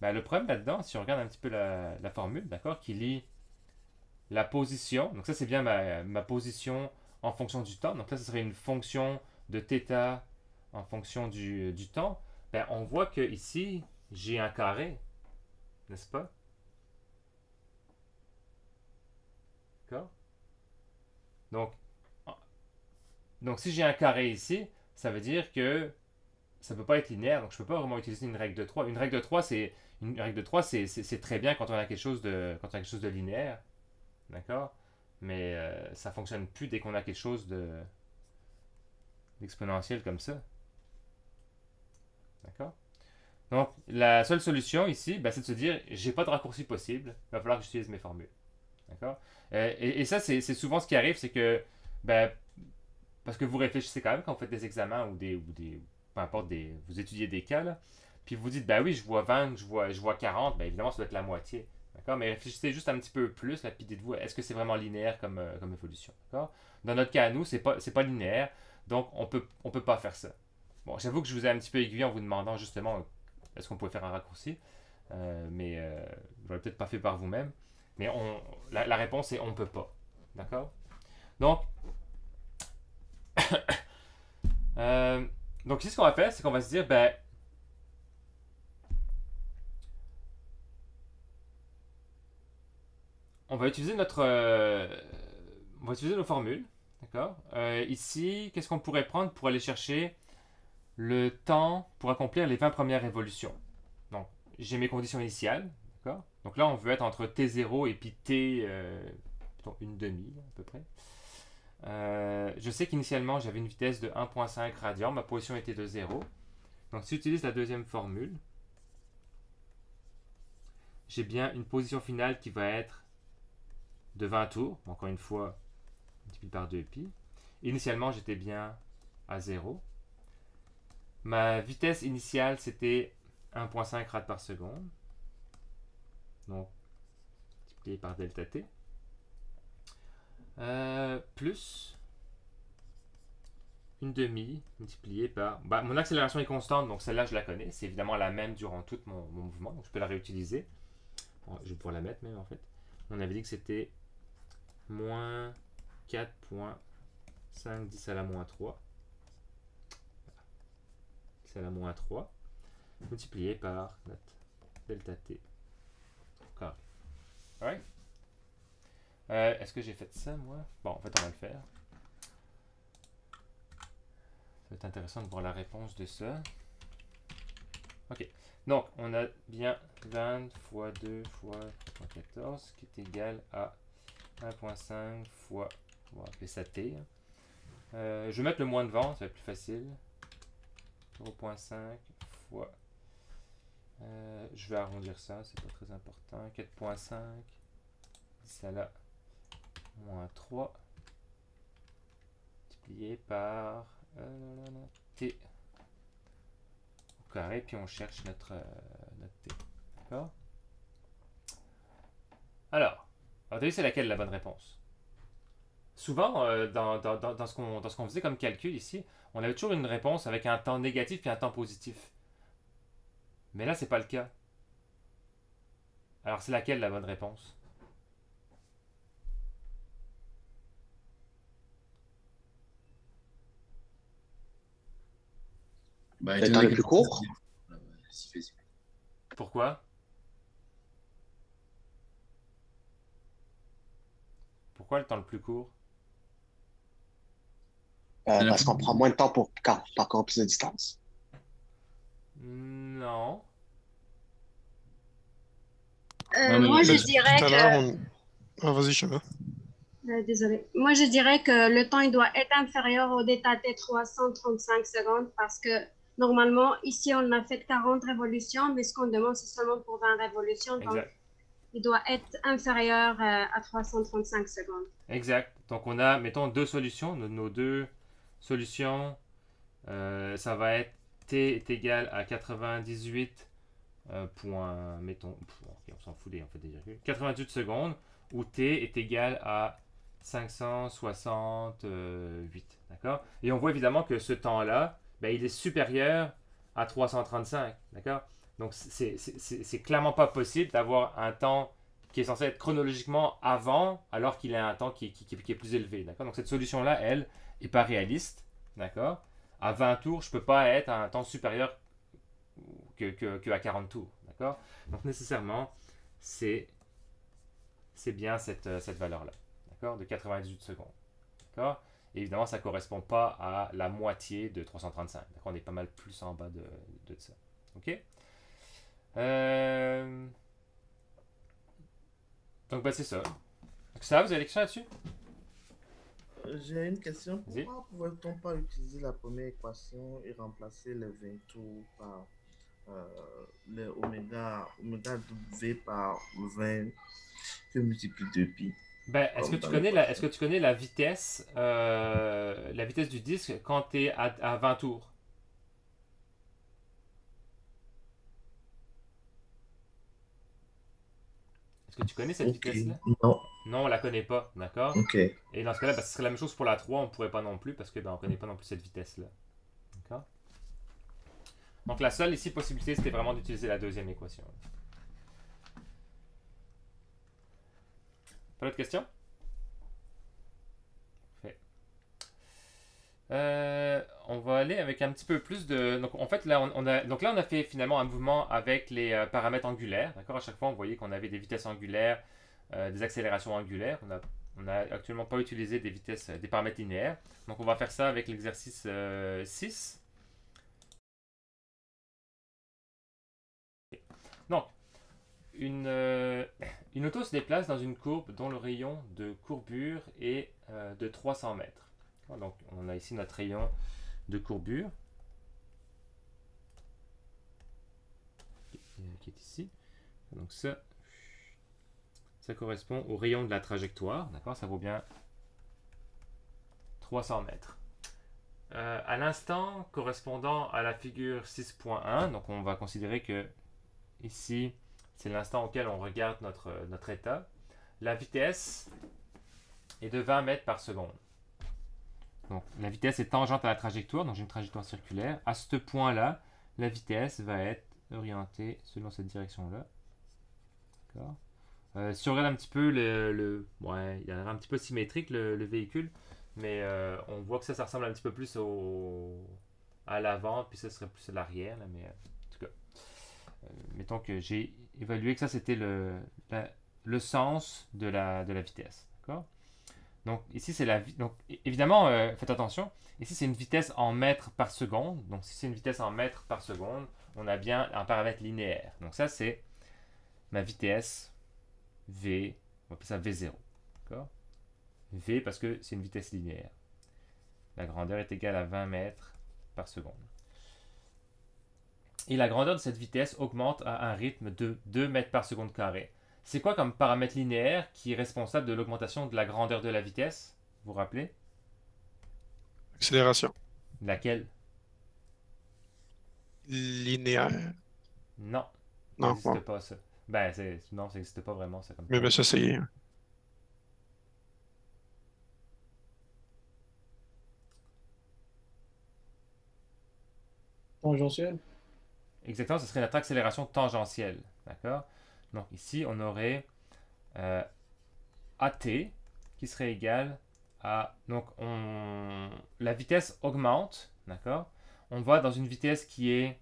Ben, le problème là-dedans, si on regarde un petit peu la formule, d'accord, qui lie la position, donc ça c'est bien ma position en fonction du temps, donc là ce serait une fonction de θ en fonction du temps, ben, on voit que ici j'ai un carré, n'est-ce pas? D'accord? Donc si j'ai un carré ici, ça veut dire que ça ne peut pas être linéaire, donc je ne peux pas vraiment utiliser une règle de 3. Une règle de 3, c'est très bien quand on a quelque chose de linéaire. D'accord? Mais ça ne fonctionne plus dès qu'on a quelque chose d'exponentiel comme ça. D'accord? Donc, la seule solution ici, ben, c'est de se dire, j'ai pas de raccourci possible, il va falloir que j'utilise mes formules. D'accord? Et ça, c'est souvent ce qui arrive, c'est que, ben, parce que vous réfléchissez quand même quand vous faites des examens ou peu importe, vous étudiez des cas, là, puis vous dites, ben oui, je vois 20, je vois 40, ben évidemment, ça doit être la moitié. D'accord? Mais réfléchissez juste un petit peu plus, là, puis dites-vous, est-ce que c'est vraiment linéaire comme évolution? D'accord? Dans notre cas, à nous, c'est pas linéaire, donc on peut pas faire ça. Bon, j'avoue que je vous ai un petit peu aiguillé en vous demandant justement, est-ce qu'on pouvait faire un raccourci? Mais vous l'avez peut-être pas fait par vous-même. Mais la réponse est on peut pas. D'accord? Donc, donc ici, ce qu'on va faire, c'est qu'on va se dire, ben, on va utiliser nos formules. D'accord? Ici, qu'est-ce qu'on pourrait prendre pour aller chercher le temps pour accomplir les 20 premières révolutions? Donc, j'ai mes conditions initiales. D'accord? Donc là, on veut être entre T0 et puis T, plutôt une demi, à peu près. Je sais qu'initialement, j'avais une vitesse de 1,5 radian. Ma position était de 0. Donc, si j'utilise la deuxième formule, j'ai bien une position finale qui va être de 20 tours. Encore une fois, multiplié par 2π. Initialement, j'étais bien à 0. Ma vitesse initiale, c'était 1,5 rad par seconde. Donc, multiplié par delta t. Plus une demi multiplié par... Bah, mon accélération est constante, donc celle-là, je la connais. C'est évidemment la même durant tout mon mouvement, donc je peux la réutiliser. Bon, je vais pouvoir la mettre même, en fait. On avait dit que c'était moins 4,5 10 à la moins 3. 10 à la moins 3. Multiplié par notre delta t carré. Alright? Est-ce que j'ai fait ça, moi? Bon, en fait, on va le faire. Ça va être intéressant de voir la réponse de ça. Ok. Donc, on a bien 20 fois 2 fois 14 qui est égal à 1,5 fois, on va appeler ça t. Je vais mettre le moins devant, ça va être plus facile. 0,5 fois... je vais arrondir ça, c'est pas très important. 4,5 10 à la moins 3 multiplié par t au carré, puis on cherche notre t. D'accord? Alors, vous savez, c'est laquelle la bonne réponse? Souvent, dans ce qu'on faisait comme calcul ici, on avait toujours une réponse avec un temps négatif puis un temps positif. Mais là, c'est pas le cas. Alors, c'est laquelle la bonne réponse? Bah, le temps le plus court. Pourquoi? Pourquoi le temps le plus court? Parce qu'on prend moins de temps pour parcourir plus de distance. Non. Moi, je dirais que... Vas-y, Cheva. Désolée. Moi, je dirais que le temps il doit être inférieur au delta t 335 secondes parce que normalement, ici, on a fait 40 révolutions, mais ce qu'on demande, c'est seulement pour 20 révolutions. Donc, Exact. il doit être inférieur à 335 secondes. Exact. Donc, on a, mettons, deux solutions. Nos deux solutions, ça va être t est égal à 98 mettons, ok, on s'en fout on fait des virgules, 88 secondes, ou t est égal à 568, d'accord? Et on voit évidemment que ce temps-là, ben, il est supérieur à 335, d'accord? Donc, c'est clairement pas possible d'avoir un temps qui est censé être chronologiquement avant, alors qu'il a un temps qui est plus élevé, d'accord? Donc, cette solution-là, elle, est pas réaliste, d'accord? À 20 tours, je peux pas être à un temps supérieur que à 40 tours, d'accord? Donc, nécessairement, c'est bien cette valeur-là, d'accord? De 98 secondes, d'accord? Et évidemment, ça ne correspond pas à la moitié de 335, d'accord? On est pas mal plus en bas de ça, ok? Donc, ben, c'est ça. Donc, ça, vous avez des questions là-dessus? J'ai une question. Vas-y. Pourquoi ne pouvait-on pas utiliser la première équation et remplacer les 20 tours par le oméga W par 20 que multiplie 2pi? Ben, est-ce que tu connais la vitesse du disque quand tu es à 20 tours? Est-ce que tu connais cette vitesse-là? Non. Non, on la connaît pas, d'accord? Ok. Et dans ce cas-là, ben, ce serait la même chose pour la 3, on ne pourrait pas non plus parce que ben, on connaît pas non plus cette vitesse-là. D'accord? Donc la seule ici possibilité, c'était vraiment d'utiliser la deuxième équation. Pas d'autres questions? On va aller avec un petit peu plus de... Donc, en fait, là, on a fait finalement un mouvement avec les paramètres angulaires. D'accord? À chaque fois, on voyait qu'on avait des vitesses angulaires, des accélérations angulaires. On n'a actuellement pas utilisé des vitesses, des paramètres linéaires. Donc, on va faire ça avec l'exercice 6. Donc, une auto se déplace dans une courbe dont le rayon de courbure est de 300 mètres. Donc, on a ici notre rayon de courbure qui est ici. Donc, ça correspond au rayon de la trajectoire. D'accord? Ça vaut bien 300 mètres. À l'instant correspondant à la figure 6.1, donc on va considérer que ici, c'est l'instant auquel on regarde notre état. La vitesse est de 20 mètres par seconde. Donc, la vitesse est tangente à la trajectoire, donc j'ai une trajectoire circulaire. À ce point-là, la vitesse va être orientée selon cette direction-là. D'accord? Si on regarde un petit peu ouais, il a l'air un petit peu symétrique le véhicule, mais on voit que ça ressemble un petit peu plus à l'avant, puis ça serait plus à l'arrière, mais en tout cas, mettons que j'ai évalué que ça c'était le sens de la vitesse. D'accord? Donc ici c'est donc évidemment faites attention, ici c'est une vitesse en mètres par seconde, donc si c'est une vitesse en mètres par seconde, on a bien un paramètre linéaire. Donc ça c'est ma vitesse V, on va appeler ça V0. D'accord? V parce que c'est une vitesse linéaire. La grandeur est égale à 20 mètres par seconde. Et la grandeur de cette vitesse augmente à un rythme de 2 mètres par seconde carré. C'est quoi comme paramètre linéaire qui est responsable de l'augmentation de la grandeur de la vitesse? Vous vous rappelez? Accélération. Laquelle? Linéaire. Non. Non, Ça n'existe bon. pas, ça. Ben, non, ça n'existe pas vraiment, ça comme Mais ben, ça, c'est... Tangentiel. Exactement, ce serait notre accélération tangentielle. D'accord? Donc ici, on aurait AT qui serait égal à... Donc la vitesse augmente. D'accord? On va dans une vitesse qui est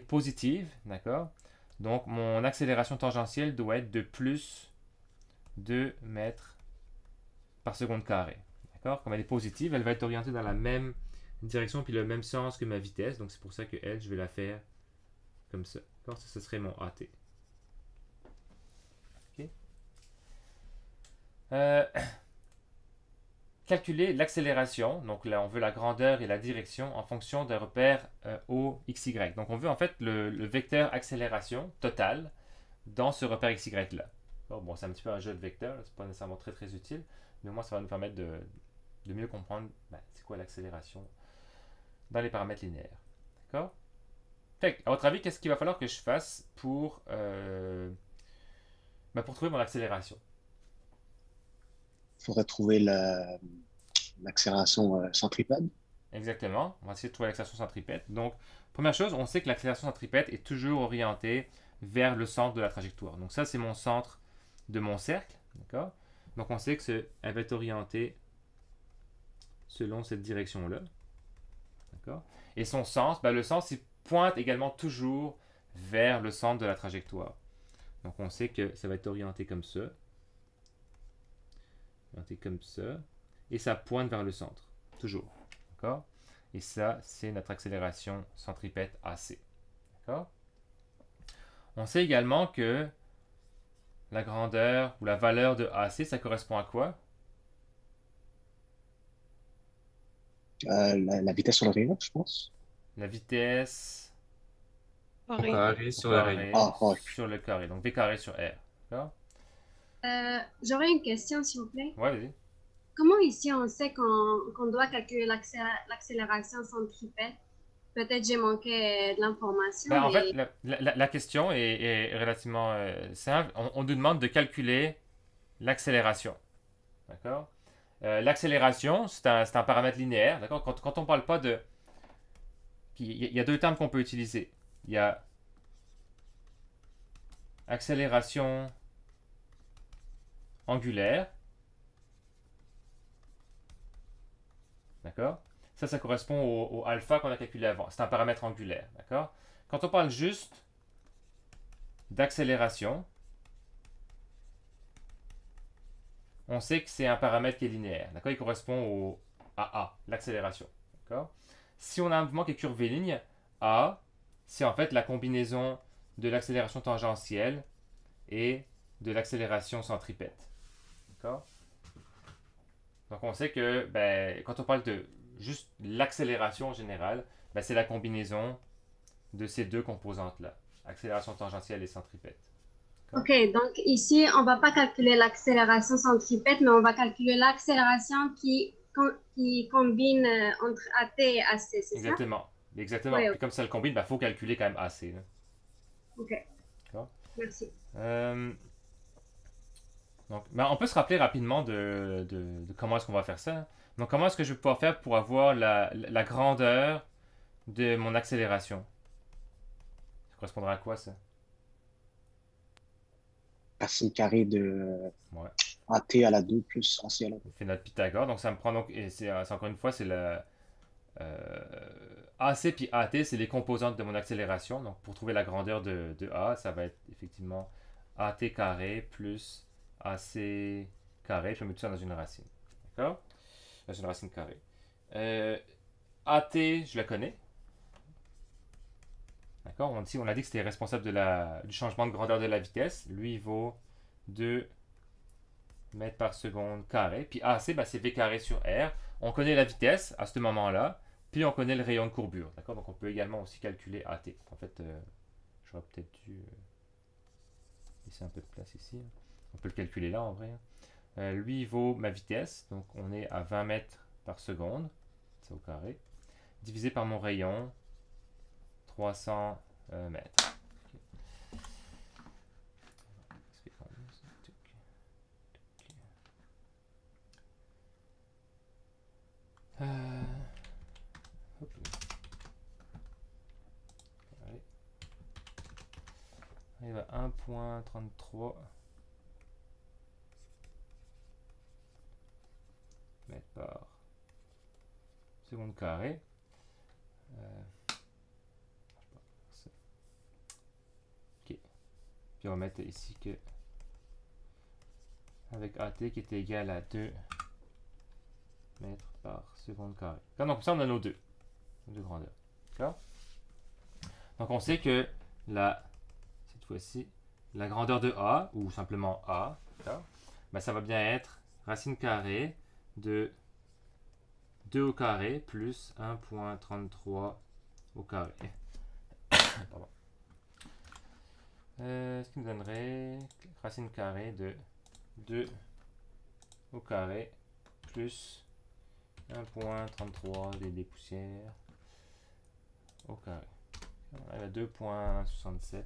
positive. D'accord? Donc mon accélération tangentielle doit être de plus 2 mètres par seconde carré. D'accord? Comme elle est positive, elle va être orientée dans la même direction puis le même sens que ma vitesse. Donc c'est pour ça que elle, je vais la faire comme ça. D'accord? Ça, ce serait mon AT. OK? calculer l'accélération. Donc là, on veut la grandeur et la direction en fonction d'un repère O, X, Y. Donc on veut en fait le vecteur accélération total dans ce repère XY là. Bon, c'est un petit peu un jeu de vecteurs, c'est pas nécessairement très très utile, mais au moins ça va nous permettre de mieux comprendre c'est quoi l'accélération dans les paramètres linéaires. D'accord? Fait à votre avis, qu'est-ce qu'il va falloir que je fasse pour trouver mon accélération? Il faudrait trouver l'accélération centripète. Exactement. On va essayer de trouver l'accélération centripète. Donc, première chose, on sait que l'accélération centripète est toujours orientée vers le centre de la trajectoire. Donc ça, c'est mon centre de mon cercle. D'accord? Donc on sait qu'elle va être orientée selon cette direction-là. D'accord? Et son sens, le sens, il pointe également toujours vers le centre de la trajectoire. Donc on sait que ça va être orienté comme ça. Orienté comme ça. Et ça pointe vers le centre. Toujours. D'accord? Et ça, c'est notre accélération centripète AC. D'accord? On sait également que la grandeur ou la valeur de AC, ça correspond à quoi? La vitesse sur le rayon, je pense. La vitesse Carré sur le rayon. Sur le carré. Donc V carré sur R. D'accord? J'aurais une question, s'il vous plaît. Ouais, vas-y. Comment ici on sait qu'on doit calculer l'accélération centripète? Peut-être j'ai manqué de l'information. En fait, la question est relativement simple. On nous demande de calculer l'accélération. D'accord? L'accélération, c'est un paramètre linéaire. D'accord? Quand on ne parle pas de... Il y a deux termes qu'on peut utiliser. Il y a accélération angulaire. D'accord? Ça correspond au alpha qu'on a calculé avant. C'est un paramètre angulaire. D'accord? Quand on parle juste d'accélération, on sait que c'est un paramètre qui est linéaire. D'accord? Il correspond à A, l'accélération. D'accord? Si on a un mouvement qui est curviligne, A, c'est en fait la combinaison de l'accélération tangentielle et de l'accélération centripète. D'accord? Donc on sait que quand on parle de juste l'accélération en général, c'est la combinaison de ces deux composantes-là, accélération tangentielle et centripète. Ok, donc ici, on ne va pas calculer l'accélération centripète, mais on va calculer l'accélération qui combine entre AT et AC, c'est ça? Exactement. Exactement. Ouais, Puis comme ça le combine, il faut calculer quand même AC. Là. Ok. Merci. Donc, on peut se rappeler rapidement de comment est-ce qu'on va faire ça. Donc, comment est-ce que je vais pouvoir faire pour avoir la grandeur de mon accélération? Ça correspondra à quoi, ça? Racine carrée de AT à la 2 plus AC à la 2. On fait notre Pythagore. Donc, ça me prend donc... Et c'est encore une fois, c'est la... AC puis AT, c'est les composantes de mon accélération. Donc, pour trouver la grandeur de A, ça va être effectivement AT carré plus AC carré. Je vais mettre ça dans une racine. D'accord? Dans une racine carrée. AT, je la connais. D'accord? On a dit que c'était responsable du changement de grandeur de la vitesse. Lui, il vaut 2 mètres par seconde carré. Puis AC, c'est V carré sur R. On connaît la vitesse à ce moment-là. Puis on connaît le rayon de courbure. D'accord? Donc on peut également aussi calculer AT. En fait, j'aurais peut-être dû laisser un peu de place ici. On peut le calculer là en vrai. Lui, il vaut ma vitesse. Donc on est à 20 mètres par seconde. C'est au carré. Divisé par mon rayon. 300 mètres. On arrive à 1,33 mètres par seconde carré. Puis on va mettre ici que avec AT qui était égal à 2 mètres par seconde carré. Donc pour ça on a nos deux grandeurs. D'accord? Donc on sait que cette fois-ci, la grandeur de A, ou simplement A, ça va bien être racine carrée de 2 au carré plus 1.33 au carré. Pardon. Ce qui nous donnerait racine carrée de 2 au carré plus 1.33 des poussières au carré. On a 2.67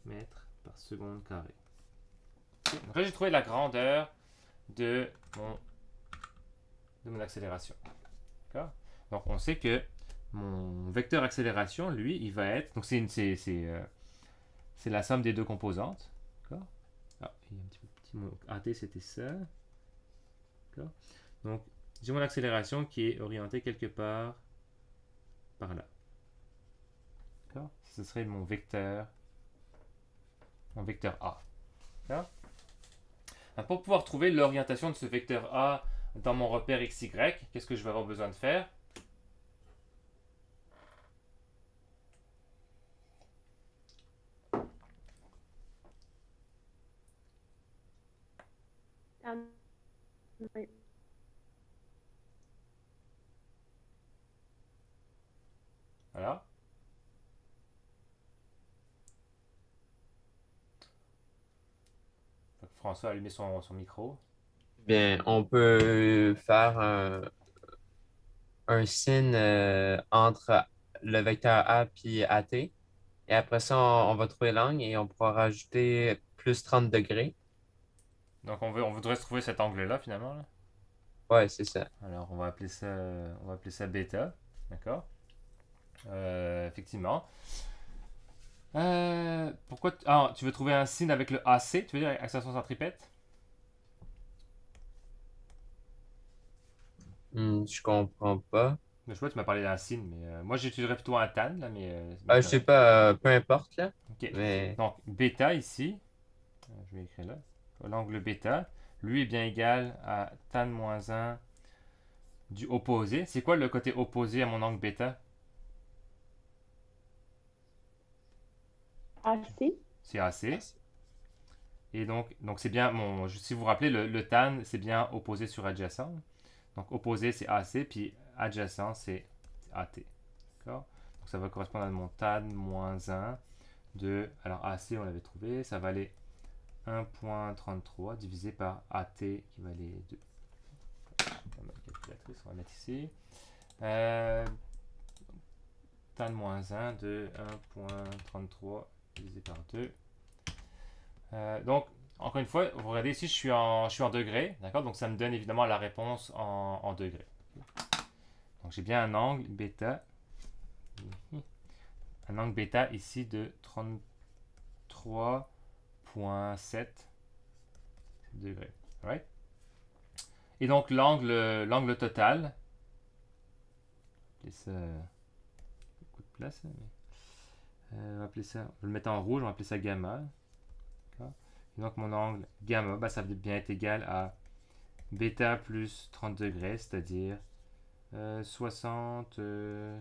mètres par seconde carré. Donc là, j'ai trouvé la grandeur de mon accélération. D'accord? Donc, on sait que mon vecteur accélération, lui, il va être... Donc, c'est la somme des deux composantes. D'accord? Ah, il y a un petit mot. AT, c'était ça. D'accord? Donc, j'ai mon accélération qui est orientée quelque part par là. D'accord? Ce serait mon vecteur A. D'accord? Pour pouvoir trouver l'orientation de ce vecteur A dans mon repère XY, qu'est-ce que je vais avoir besoin de faire? Oui. Voilà. François a allumé son micro. Bien, on peut faire un signe entre le vecteur A et AT. Et après ça, on va trouver l'angle et on pourra rajouter plus 30 degrés. Donc on voudrait se trouver cet angle-là finalement. Là. Ouais, c'est ça. Alors on va appeler ça bêta. D'accord? Effectivement. Pourquoi tu veux trouver un signe avec le AC? Tu veux dire accélération centripète? Je comprends pas. Je vois, tu m'as parlé d'un signe, mais moi j'utiliserais plutôt un tan, là, mais... Je sais pas, peu importe, là. Ok. Mais... Donc, bêta ici, je vais écrire là, l'angle bêta, lui est bien égal à tan moins 1 du opposé. C'est quoi le côté opposé à mon angle bêta? AC. C'est AC. Et donc c'est bien, si vous vous rappelez, le tan, c'est bien opposé sur adjacent. Donc, opposé, c'est AC, puis adjacent, c'est AT. D'accord? Donc, ça va correspondre à mon tan moins 1 de... Alors, AC, on l'avait trouvé. Ça va aller 1.33 divisé par AT qui va aller 2. On va mettre la calculatrice, on va mettre ici. Tan moins 1 de 1.33 divisé par 2. Donc, encore une fois, vous regardez ici, je suis en degrés, d'accord? Donc, ça me donne évidemment la réponse en degrés. Donc, j'ai bien un angle bêta. Un angle bêta ici de 33.7 degrés. Right? Et donc, l'angle total, ça, beaucoup de place, mais, on va appeler ça, on va le mettre en rouge, on va appeler ça gamma. Et donc mon angle gamma, ça va bien être égal à bêta plus 30 degrés, c'est-à-dire 63.7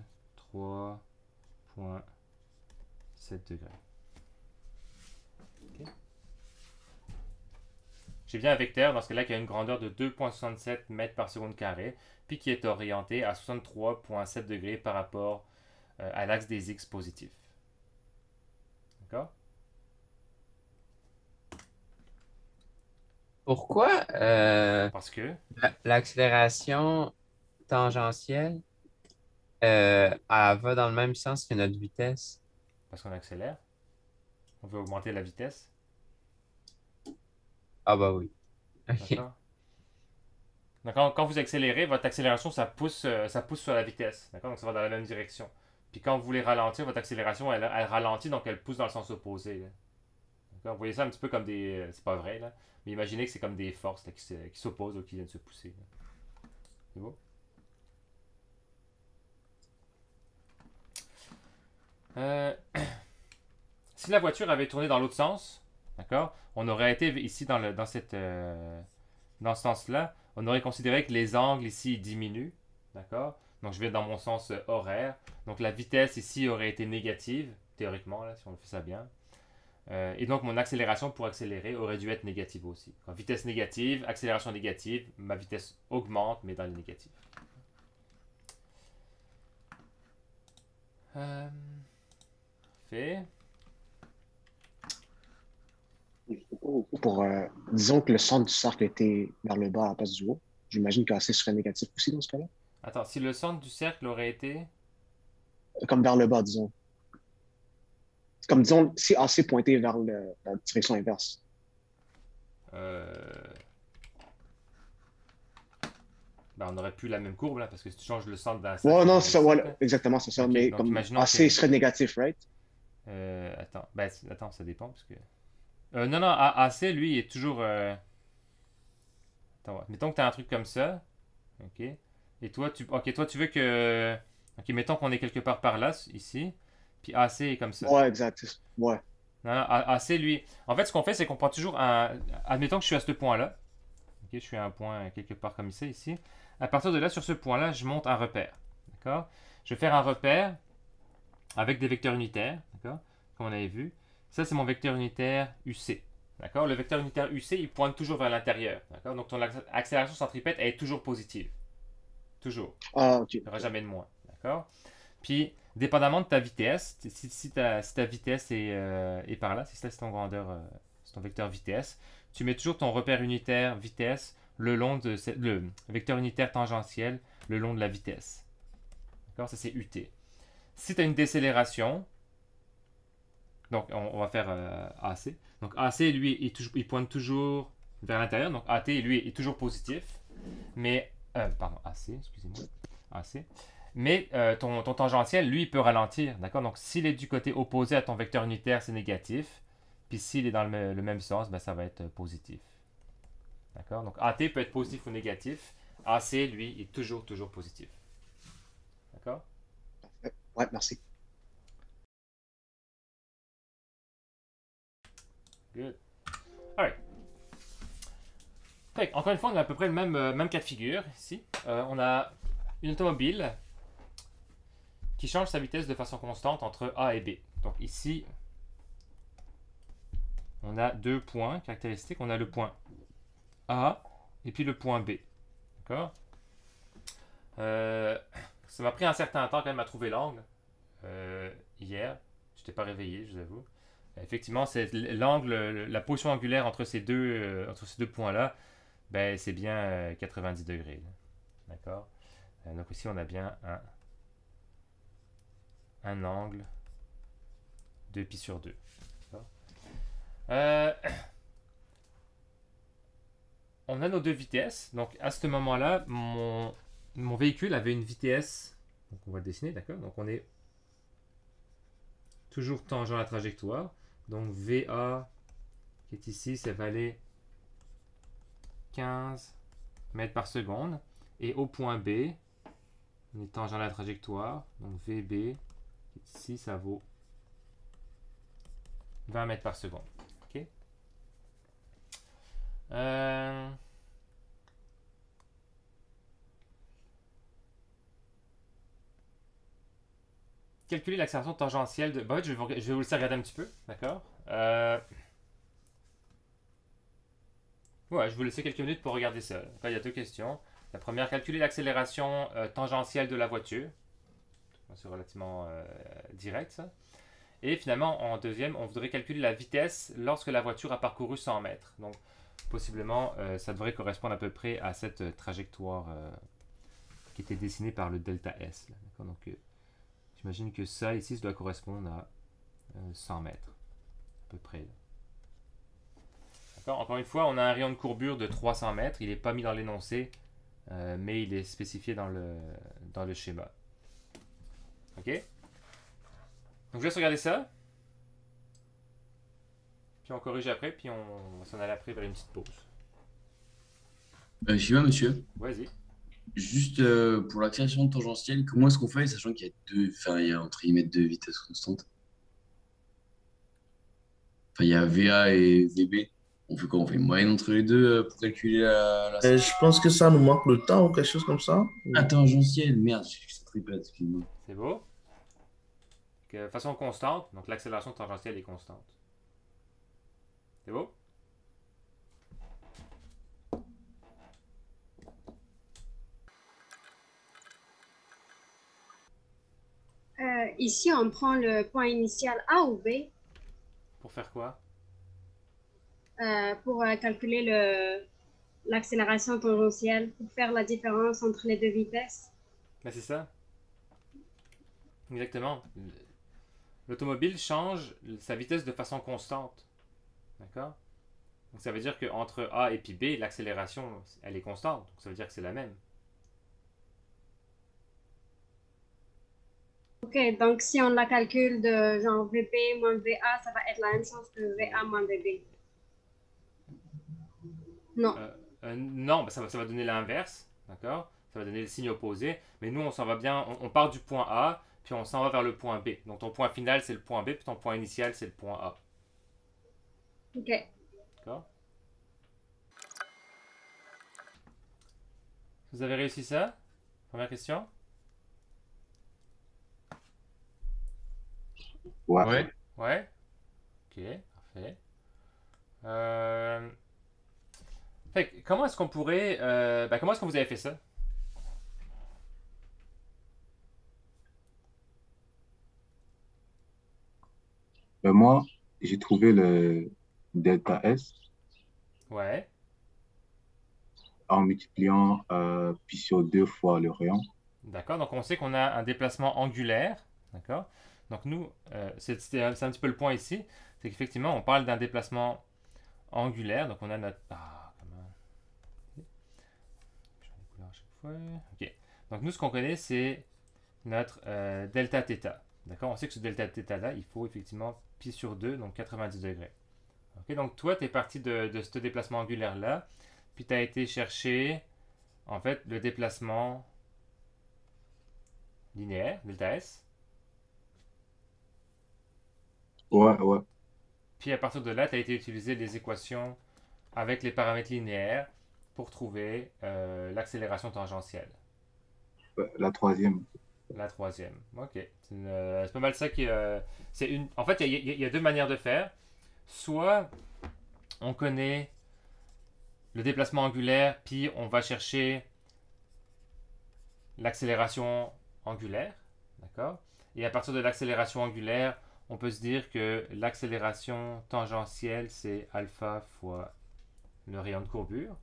degrés. Okay. J'ai bien un vecteur dans ce cas-là qui a une grandeur de 2.67 mètres par seconde carré, puis qui est orienté à 63.7 degrés par rapport à l'axe des x positifs. D'accord? Pourquoi Parce que l'accélération tangentielle elle va dans le même sens que notre vitesse? Parce qu'on accélère. On veut augmenter la vitesse. Ah bah oui. Okay. Donc quand vous accélérez, votre accélération, ça pousse sur la vitesse. D'accord? Donc ça va dans la même direction. Puis quand vous voulez ralentir, votre accélération, elle ralentit, donc elle pousse dans le sens opposé. Vous voyez ça un petit peu comme des... c'est pas vrai, là. Mais imaginez que c'est comme des forces là, qui s'opposent ou qui viennent se pousser. C'est beau? Si la voiture avait tourné dans l'autre sens, d'accord, on aurait été ici dans ce sens-là, on aurait considéré que les angles ici diminuent, d'accord? Donc je vais dans mon sens horaire. Donc la vitesse ici aurait été négative, théoriquement, là, si on fait ça bien. Et donc, mon accélération pour accélérer aurait dû être négative aussi. Donc, vitesse négative, accélération négative, ma vitesse augmente, mais dans les négatives. Fait. Disons que le centre du cercle était vers le bas à la place du haut. J'imagine qu'AC serait négatif aussi dans ce cas-là. Attends, si le centre du cercle aurait été... Comme vers le bas, disons. Comme disons, si AC pointait vers la direction inverse. Ben, on aurait plus la même courbe là, parce que si tu changes le centre d'un Ouais, non, c'est ça, ouais, exactement, c'est ça. Ok, mais donc comme imaginons AC que- serait négatif, right? Attends, attends, ça dépend parce que. Non, non, AC, lui, il est toujours. Attends, ouais. Mettons que tu as un truc comme ça. Ok. Et toi, toi, tu veux que. Ok, mettons qu'on est quelque part par là, ici. Puis AC est comme ça. Ouais, exact. Ouais. Non, non, AC, lui. En fait, ce qu'on fait, c'est qu'on prend toujours un. Admettons que je suis à ce point-là. Ok, je suis à un point quelque part comme ça, ici. À partir de là, sur ce point-là, je monte un repère. D'accord? Je vais faire un repère avec des vecteurs unitaires. D'accord? Comme on avait vu. Ça, c'est mon vecteur unitaire UC. D'accord? Le vecteur unitaire UC, il pointe toujours vers l'intérieur. D'accord? Donc, ton accélération centripète, elle est toujours positive. Toujours. Ah, ok. Il n'y aura jamais de moins. D'accord? Puis, dépendamment de ta vitesse, si ta vitesse est par là, si ça c'est ton grandeur, c'est ton vecteur vitesse, tu mets toujours ton repère unitaire vitesse le long de le vecteur unitaire tangentiel le long de la vitesse. D'accord? Ça c'est UT. Si tu as une décélération, donc on va faire AC. Donc AC, lui, il pointe toujours vers l'intérieur. Donc AT, lui, est toujours positif. Mais, pardon, AC, excusez-moi. AC. Mais ton tangentiel, lui, il peut ralentir. D'accord? Donc s'il est du côté opposé à ton vecteur unitaire, c'est négatif. Puis s'il est dans le même sens, ben, ça va être positif. D'accord? Donc AT peut être positif ou négatif. AC, lui, est toujours positif. D'accord? Ouais, merci. Good. Alright. Fait, encore une fois, on a à peu près le même cas de figure ici. On a une automobile qui change sa vitesse de façon constante entre A et B. Donc ici, on a deux points caractéristiques. On a le point A et puis le point B. D'accord? Ça m'a pris un certain temps quand même à trouver l'angle. Hier, je n'étais pas réveillé, je vous avoue. Effectivement, c'est l'angle, la position angulaire entre ces deux points-là, ben, c'est bien 90 degrés. D'accord? Donc ici, on a bien un angle de pi sur 2. On a nos deux vitesses. Donc à ce moment-là, mon véhicule avait une vitesse. Donc on va le dessiner, d'accord? Donc on est toujours tangent à la trajectoire. Donc VA qui est ici, ça va aller 15 mètres par seconde. Et au point B, on est tangent à la trajectoire. Donc VB qui est ici, ça vaut 20 mètres par seconde. Ok? Calculer l'accélération tangentielle de... Bah, je vais vous laisser regarder un petit peu, d'accord? Ouais, je vais vous laisser quelques minutes pour regarder ça. Là, il y a deux questions. La première, calculer l'accélération tangentielle de la voiture. C'est relativement direct, ça. Et finalement, en deuxième, on voudrait calculer la vitesse lorsque la voiture a parcouru 100 mètres. Donc, possiblement, ça devrait correspondre à peu près à cette trajectoire qui était dessinée par le delta S. Donc, j'imagine que ça, ici, ça doit correspondre à 100 mètres, à peu près. D'accord? Encore une fois, on a un rayon de courbure de 300 mètres. Il n'est pas mis dans l'énoncé, mais il est spécifié dans le schéma. OK? Donc, je laisse regarder ça. Puis on corrige après, puis on va s'en aller après vers une petite pause. J'y vais, monsieur. Vas-y. Juste pour l'accélération tangentielle, comment est-ce qu'on fait, sachant qu'il y a il y a entre guillemets deux vitesses constantes? Enfin, il y a VA et VB. On fait quoi? On fait une moyenne entre les deux pour calculer la... Je pense que ça nous manque le temps ou quelque chose comme ça. Tangentielle, merde, je te répète, excuse-moi. C'est beau? De façon constante, donc l'accélération tangentielle est constante. C'est beau? Ici, on prend le point initial A ou B Pour faire quoi? pour calculer l'accélération tangentielle, pour faire la différence entre les deux vitesses. Ben, c'est ça. Exactement. L'automobile change sa vitesse de façon constante. D'accord? Donc ça veut dire qu'entre A et puis B, l'accélération, elle est constante. Donc ça veut dire que c'est la même. Ok, donc si on la calcule de genre VB moins VA, ça va être la même chose que VA moins VB. Non. Non, ben, ça va donner l'inverse. D'accord? Ça va donner le signe opposé. Mais nous, on s'en va bien. On part du point A, puis on s'en va vers le point B. Donc ton point final, c'est le point B, puis ton point initial, c'est le point A. Ok. D'accord? Vous avez réussi ça? Première question? Ouais. Ouais. Ouais? Ok, parfait. Fait que, comment est-ce qu'on pourrait... comment est-ce que vous avez fait ça? Moi, j'ai trouvé le delta S Ouais. en multipliant pi sur 2 fois le rayon. D'accord, donc on sait qu'on a un déplacement angulaire. D'accord? Donc nous, c'est un petit peu le point ici. C'est qu'effectivement, on parle d'un déplacement angulaire. Donc on a notre... Ah, comment... Je change de couleur à chaque fois. Ok. Donc nous, ce qu'on connaît, c'est notre delta θ. D'accord? On sait que ce delta θ là, il faut effectivement pi sur 2, donc 90 degrés. Ok, donc toi, tu es parti de ce déplacement angulaire là, puis tu as été chercher en fait le déplacement linéaire, delta S. Ouais, ouais. Puis à partir de là, tu as été utiliser les équations avec les paramètres linéaires pour trouver l'accélération tangentielle. Ouais, la troisième. La troisième. Ok. C'est pas mal ça qui. C'est une... En fait, il y a deux manières de faire. Soit on connaît le déplacement angulaire, puis on va chercher l'accélération angulaire. D'accord? Et à partir de l'accélération angulaire, on peut se dire que l'accélération tangentielle, c'est alpha fois le rayon de courbure,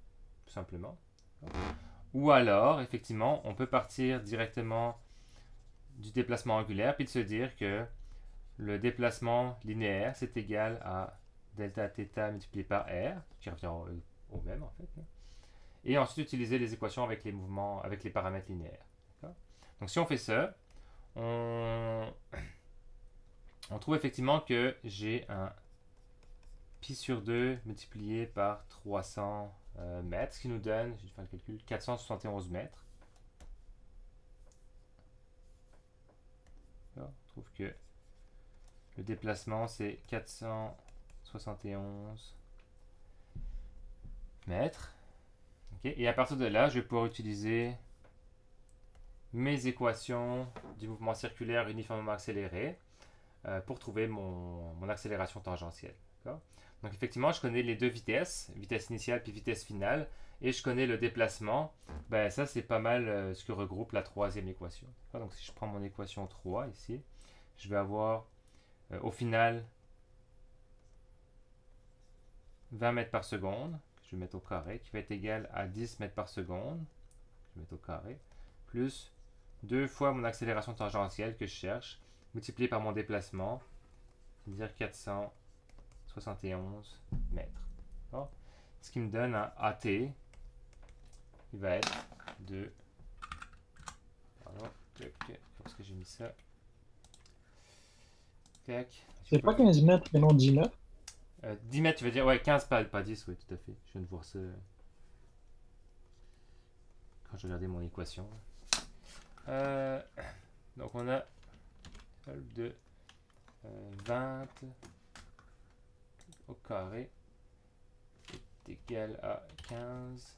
tout simplement. Ou alors, effectivement, on peut partir directement du déplacement angulaire, puis de se dire que le déplacement linéaire, c'est égal à delta θ multiplié par r, qui revient au même en fait. Et ensuite utiliser les équations avec les mouvements, avec les paramètres linéaires. Donc si on fait ça, on trouve effectivement que j'ai un pi sur 2 multiplié par 300 mètres, ce qui nous donne, je vais faire le calcul, 471 mètres. On trouve que le déplacement c'est 471 mètres. Okay. Et à partir de là, je vais pouvoir utiliser mes équations du mouvement circulaire uniformément accéléré pour trouver mon accélération tangentielle. Donc effectivement, je connais les deux vitesses, vitesse initiale puis vitesse finale, et je connais le déplacement. Ben, ça, c'est pas mal ce que regroupe la troisième équation. Donc si je prends mon équation 3 ici, je vais avoir au final 20 mètres par seconde, que je vais mettre au carré, qui va être égal à 10 mètres par seconde, je vais mettre au carré, plus 2 fois mon accélération tangentielle que je cherche, multiplié par mon déplacement, c'est-à-dire 471 mètres. D'accord? Ce qui me donne un AT, qui va être de... Pardon, parce que j'ai mis ça. Tac. C'est pas 15 mètres, mais non 10 mètres. 10 mètres, tu veux dire? Ouais, 15 pas 10, oui, tout à fait. Je viens de voir ça quand je regardais mon équation. Donc on a de 20 au carré est égal à 15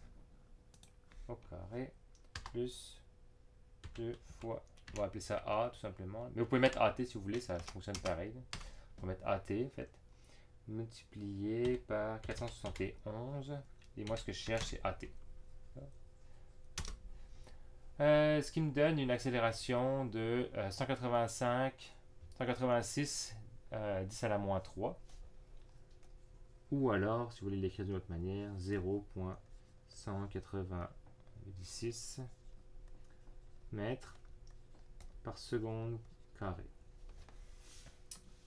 au carré plus 2 fois, on va appeler ça A tout simplement, mais vous pouvez mettre AT si vous voulez, ça fonctionne pareil. On va mettre AT en fait, multiplié par 471. Et moi, ce que je cherche, c'est AT. Ce qui me donne une accélération de 186, 10 à la moins 3. Ou alors, si vous voulez l'écrire d'une autre manière, 0.196 mètres par seconde carré.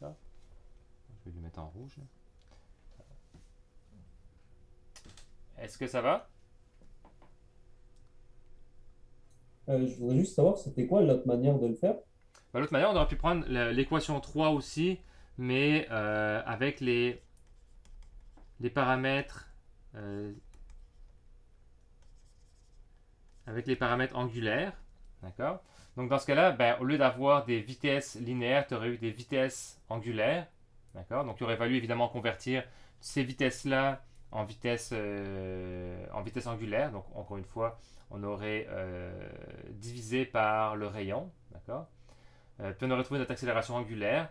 Là. Je vais le mettre en rouge. Est-ce que ça va? Je voudrais juste savoir, c'était quoi l'autre manière de le faire? Ben, l'autre manière, on aurait pu prendre l'équation 3 aussi, mais avec les paramètres angulaires. D'accord? Donc dans ce cas-là, ben, au lieu d'avoir des vitesses linéaires, tu aurais eu des vitesses angulaires. D'accord? Donc il aurait fallu évidemment convertir ces vitesses-là en vitesse angulaire. Donc encore une fois, on aurait divisé par le rayon. D'accord? Puis on aurait trouvé notre accélération angulaire.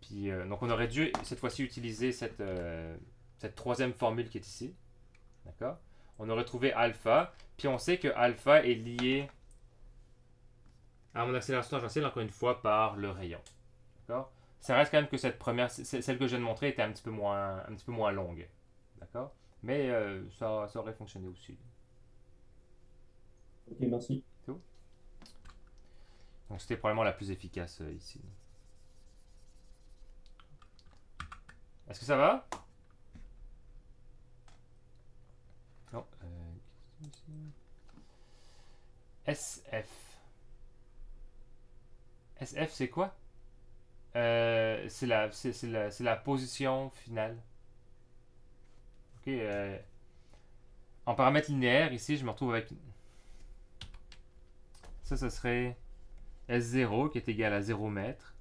Puis, donc on aurait dû cette fois-ci utiliser cette troisième formule qui est ici. D'accord? On aurait trouvé alpha. Puis on sait que alpha est lié à mon accélération tangentielle, encore une fois, par le rayon. D'accord? Ça reste quand même que cette première, celle que je viens de montrer, était un petit peu moins longue. D'accord? Mais ça aurait fonctionné aussi. Ok, merci. C'est tout? Donc c'était probablement la plus efficace ici. Est-ce que ça va? Non. SF. SF, c'est quoi? C'est la position finale. Ok. En paramètres linéaires, ici, je me retrouve avec... Ça, ce serait S0 qui est égal à 0 mètres.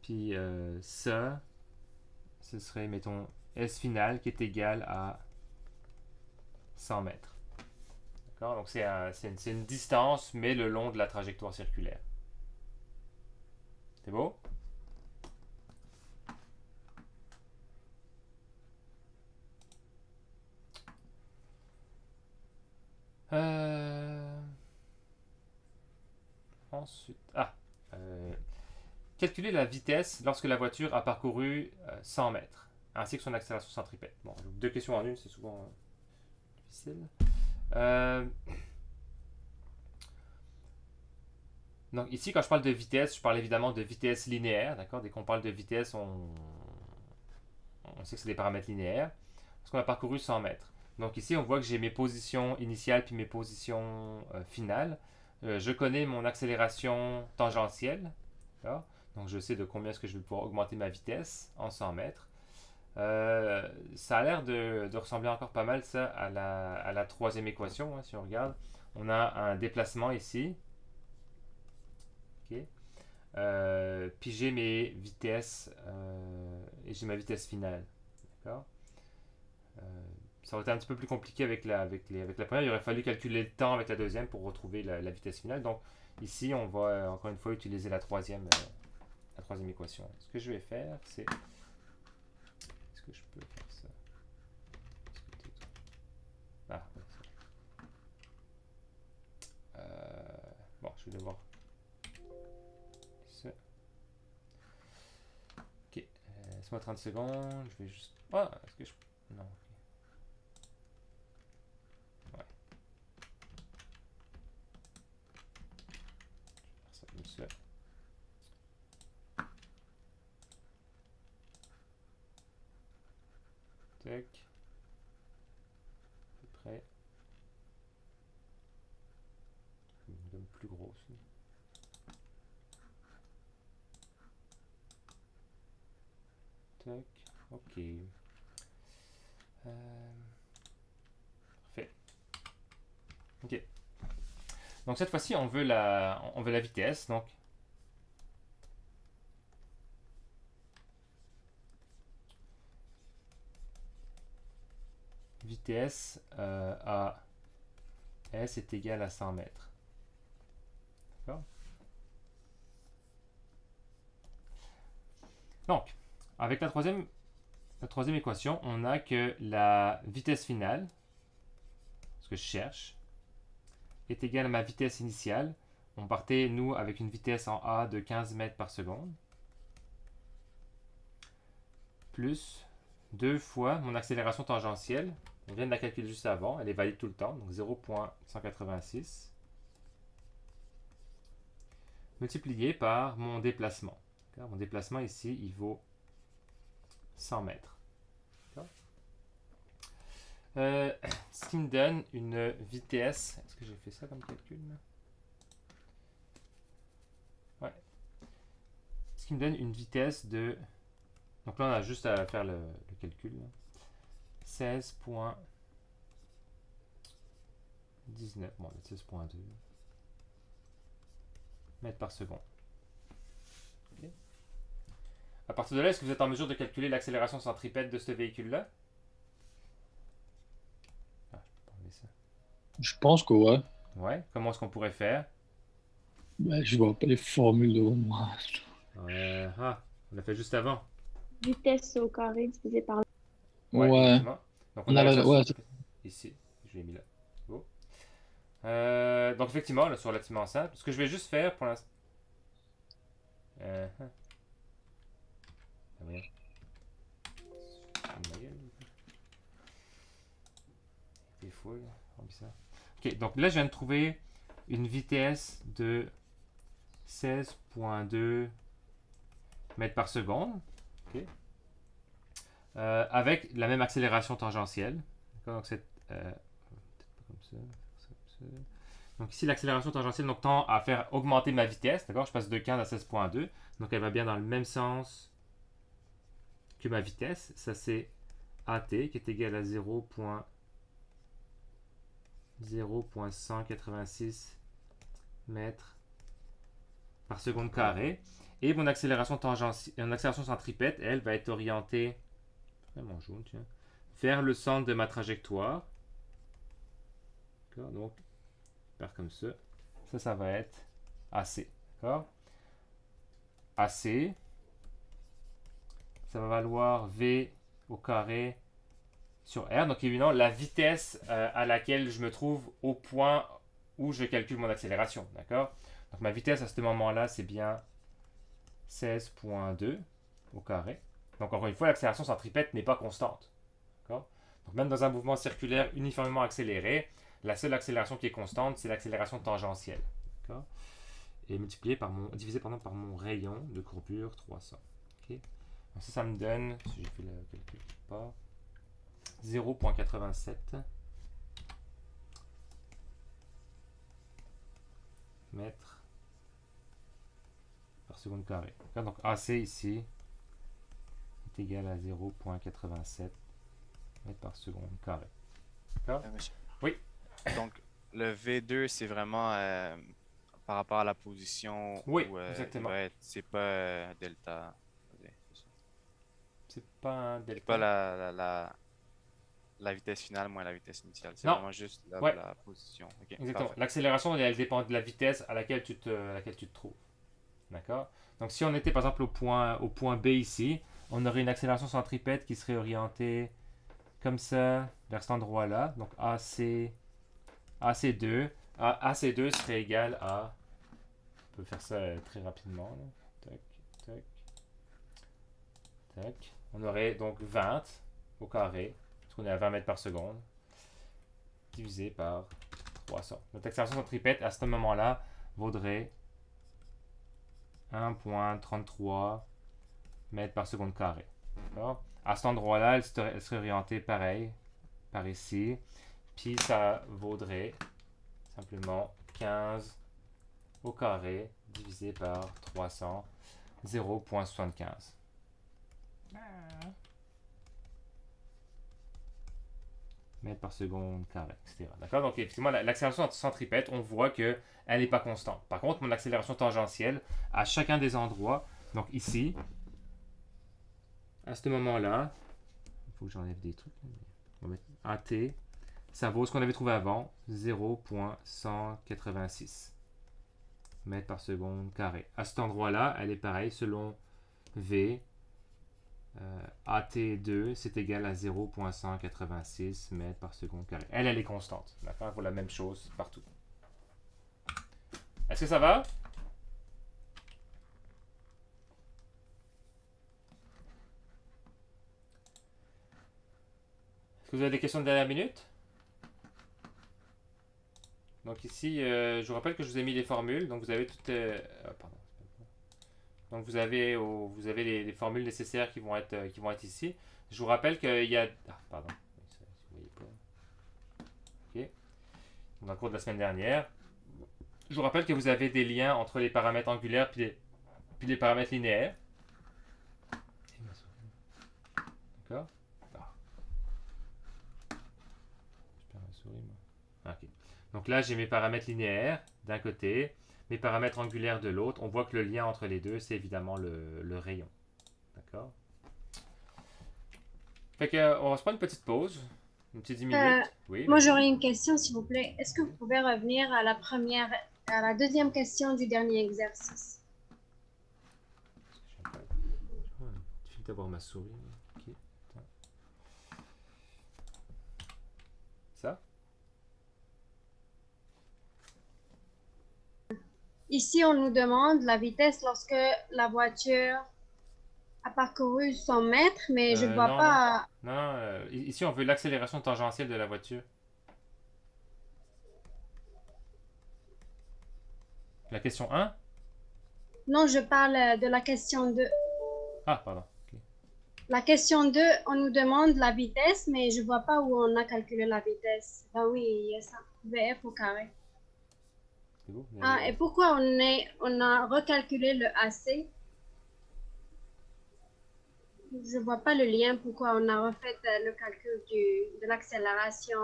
Puis ça, ce serait, mettons, S final qui est égal à 100 mètres. D'accord? Donc c'est une distance, mais le long de la trajectoire circulaire. C'est beau? Ensuite... calculer la vitesse lorsque la voiture a parcouru 100 mètres, ainsi que son accélération centripète. Bon, deux questions en une, c'est souvent difficile. Donc ici, quand je parle de vitesse, je parle évidemment de vitesse linéaire. D'accord? Dès qu'on parle de vitesse, on sait que c'est des paramètres linéaires. Parce qu'on a parcouru 100 mètres. Donc ici, on voit que j'ai mes positions initiales puis mes positions finales. Je connais mon accélération tangentielle. Donc je sais de combien est-ce que je vais pouvoir augmenter ma vitesse en 100 mètres. Ça a l'air de ressembler encore pas mal ça à la troisième équation. Hein, si on regarde, on a un déplacement ici. Okay. Puis j'ai mes vitesses et j'ai ma vitesse finale. D'accord? Ça aurait été un petit peu plus compliqué avec la première. Il aurait fallu calculer le temps avec la deuxième pour retrouver la vitesse finale. Donc ici, on va encore une fois utiliser la troisième équation. Ce que je vais faire, c'est... Est-ce que je peux faire ça? Ah, bon, je vais devoir... Ça. Ok, laisse-moi 30 secondes. Je vais juste... Ah, est-ce que je... Non. Ouais. Je vais faire ça comme ça. Tac. À peu près. Je vais me donner plus gros aussi. Tac. Ok. Parfait. Ok. Donc cette fois-ci, on veut la vitesse. Donc vitesse à S est égale à 100 mètres. D'accord? Donc, avec la troisième la troisième équation, on a que la vitesse finale, ce que je cherche, est égale à ma vitesse initiale. On partait, nous, avec une vitesse en A de 15 mètres par seconde, plus 2 fois mon accélération tangentielle. On vient de la calculer juste avant, elle est valide tout le temps, donc 0,186, multiplié par mon déplacement. Mon déplacement ici, il vaut 100 mètres. Ce qui me donne une vitesse. Est-ce que j'ai fait ça comme calcul là? Ouais. Ce qui me donne une vitesse de. Donc là, on a juste à faire le calcul. 16,19. Bon, 16,2 mètres par seconde. Okay. À partir de là, est-ce que vous êtes en mesure de calculer l'accélération centripète de ce véhicule-là? Je pense que ouais. Ouais. Comment est-ce qu'on pourrait faire? Ben, je vois pas les formules devant moi. On l'a fait juste avant. Vitesse au carré divisé par... Ouais. Ouais. Donc On a ici. Je l'ai mis là. Bon. Donc effectivement, là, c'est relativement simple. Ce que je vais juste faire pour l'instant... Des fois, ça. Ok, donc là, je viens de trouver une vitesse de 16,2 mètres par seconde. Okay. Avec la même accélération tangentielle. Donc, c'est comme ça. Donc ici, l'accélération tangentielle tend à faire augmenter ma vitesse. D'accord? Je passe de 15 à 16,2. Donc elle va bien dans le même sens que ma vitesse. Ça, c'est AT qui est égal à 0,186 mètres par seconde carré. Et mon accélération centripète, elle, va être orientée vraiment jaune, tiens, vers le centre de ma trajectoire. Donc, faire comme ça. Ça va être AC. D'accord? AC, ça va valoir V au carré sur R. Donc, évidemment, la vitesse à laquelle je me trouve au point où je calcule mon accélération. D'accord? Donc, ma vitesse à ce moment-là, c'est bien 16,2 au carré. Donc, encore une fois, l'accélération centripète n'est pas constante. D'accord? Donc, même dans un mouvement circulaire uniformément accéléré, la seule accélération qui est constante, c'est l'accélération tangentielle. D'accord? Et divisé par mon rayon de courbure 300. Okay? Donc ça me donne, si j'ai fait le calcul pas, 0,87 mètres par seconde carré. Donc AC ici est égal à 0,87 mètres par seconde carré. D'accord? Oui. Donc, le V2, c'est vraiment par rapport à la position. Oui, où, exactement. C'est pas delta. C'est pas un delta. C'est pas la vitesse finale moins la vitesse initiale. C'est vraiment juste la position. Okay, exactement. L'accélération, elle dépend de la vitesse à laquelle tu te trouves. D'accord? Donc, si on était par exemple au point B ici, on aurait une accélération centripète qui serait orientée comme ça, vers cet endroit-là. Donc, AC2 serait égal à... On peut faire ça très rapidement. Là. Tac, tac, tac. On aurait donc 20 au carré, parce qu'on est à 20 mètres par seconde, divisé par 300. Notre accélération centripète, à ce moment-là, vaudrait 1,33 mètres par seconde carré. À cet endroit-là, elle serait orientée pareil, par ici. Puis ça vaudrait simplement 15 au carré divisé par 300, 0,75. Mètres par seconde carré, etc. D'accord? Donc, effectivement, l'accélération centripète, on voit qu'elle n'est pas constante. Par contre, mon accélération tangentielle, à chacun des endroits, donc ici, à ce moment-là, il faut que j'enlève des trucs. On va mettre AT, ça vaut ce qu'on avait trouvé avant, 0,186 mètres par seconde carré. À cet endroit-là, elle est pareille selon V. AT2, c'est égal à 0,186 mètres par seconde carré. Elle est constante. D'accord? Elle vaut la même chose partout. Est-ce que ça va? Est-ce que vous avez des questions de dernière minute? Donc ici, je vous rappelle que je vous ai mis les formules. Donc vous avez toutes... pardon. Donc vous avez les formules nécessaires qui vont être ici. Je vous rappelle qu'il y a... Ah, pardon. Vous voyez pas. OK. Dans le cours de la semaine dernière. Je vous rappelle que vous avez des liens entre les paramètres angulaires puis les paramètres linéaires. D'accord? Ah. Je perds ma souris, moi. OK. Donc là, j'ai mes paramètres linéaires d'un côté, mes paramètres angulaires de l'autre. On voit que le lien entre les deux, c'est évidemment le rayon. D'accord? Fait que, on va se prendre une petite pause. Une petite 10 minutes. Oui, moi, j'aurais une question, s'il vous plaît. Est-ce que vous pouvez revenir à la deuxième question du dernier exercice? Je finis d'avoir ma souris. OK. Ça? Ici, on nous demande la vitesse lorsque la voiture a parcouru 100 mètres, mais je ne vois non, pas... Non, ici, on veut l'accélération tangentielle de la voiture. La question 1? Non, je parle de la question 2. Ah, pardon. Okay. La question 2, on nous demande la vitesse, mais je ne vois pas où on a calculé la vitesse. Ben oui, il y a ça. VF au carré. Bon, ah, et pourquoi on a recalculé le AC? Je ne vois pas le lien, pourquoi on a refait le calcul de l'accélération.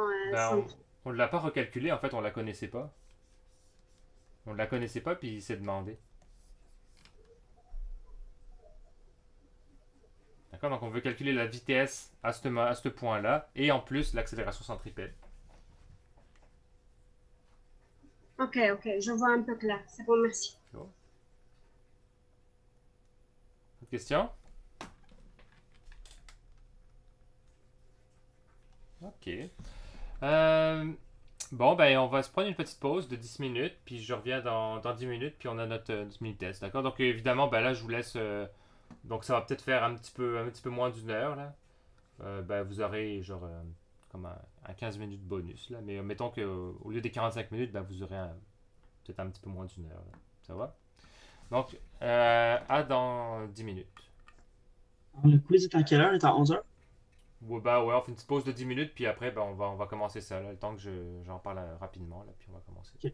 On ne l'a pas recalculé, en fait, on ne la connaissait pas. On ne la connaissait pas, puis il s'est demandé. D'accord? Donc on veut calculer la vitesse à ce point-là, et en plus l'accélération centripète. Ok, je vois un peu clair. C'est bon, merci. Bon. Autre question? Ok. Bon, ben, on va se prendre une petite pause de 10 minutes, puis je reviens dans 10 minutes, puis on a notre mini test, d'accord? Donc, évidemment, ben là, je vous laisse... donc, ça va peut-être faire un petit peu moins d'une heure, là. Ben, vous aurez, genre, comme un 15 minutes bonus, là. Mais mettons qu'au lieu des 45 minutes, ben, vous aurez peut-être un petit peu moins d'une heure, là. Ça va? Donc, à dans 10 minutes. Le quiz est à quelle heure? Il est à 11h? Ouais, bah ouais, on fait une petite pause de 10 minutes, puis après, ben, on va commencer ça, là, le temps que j'en parle rapidement, là, puis on va commencer. Ok.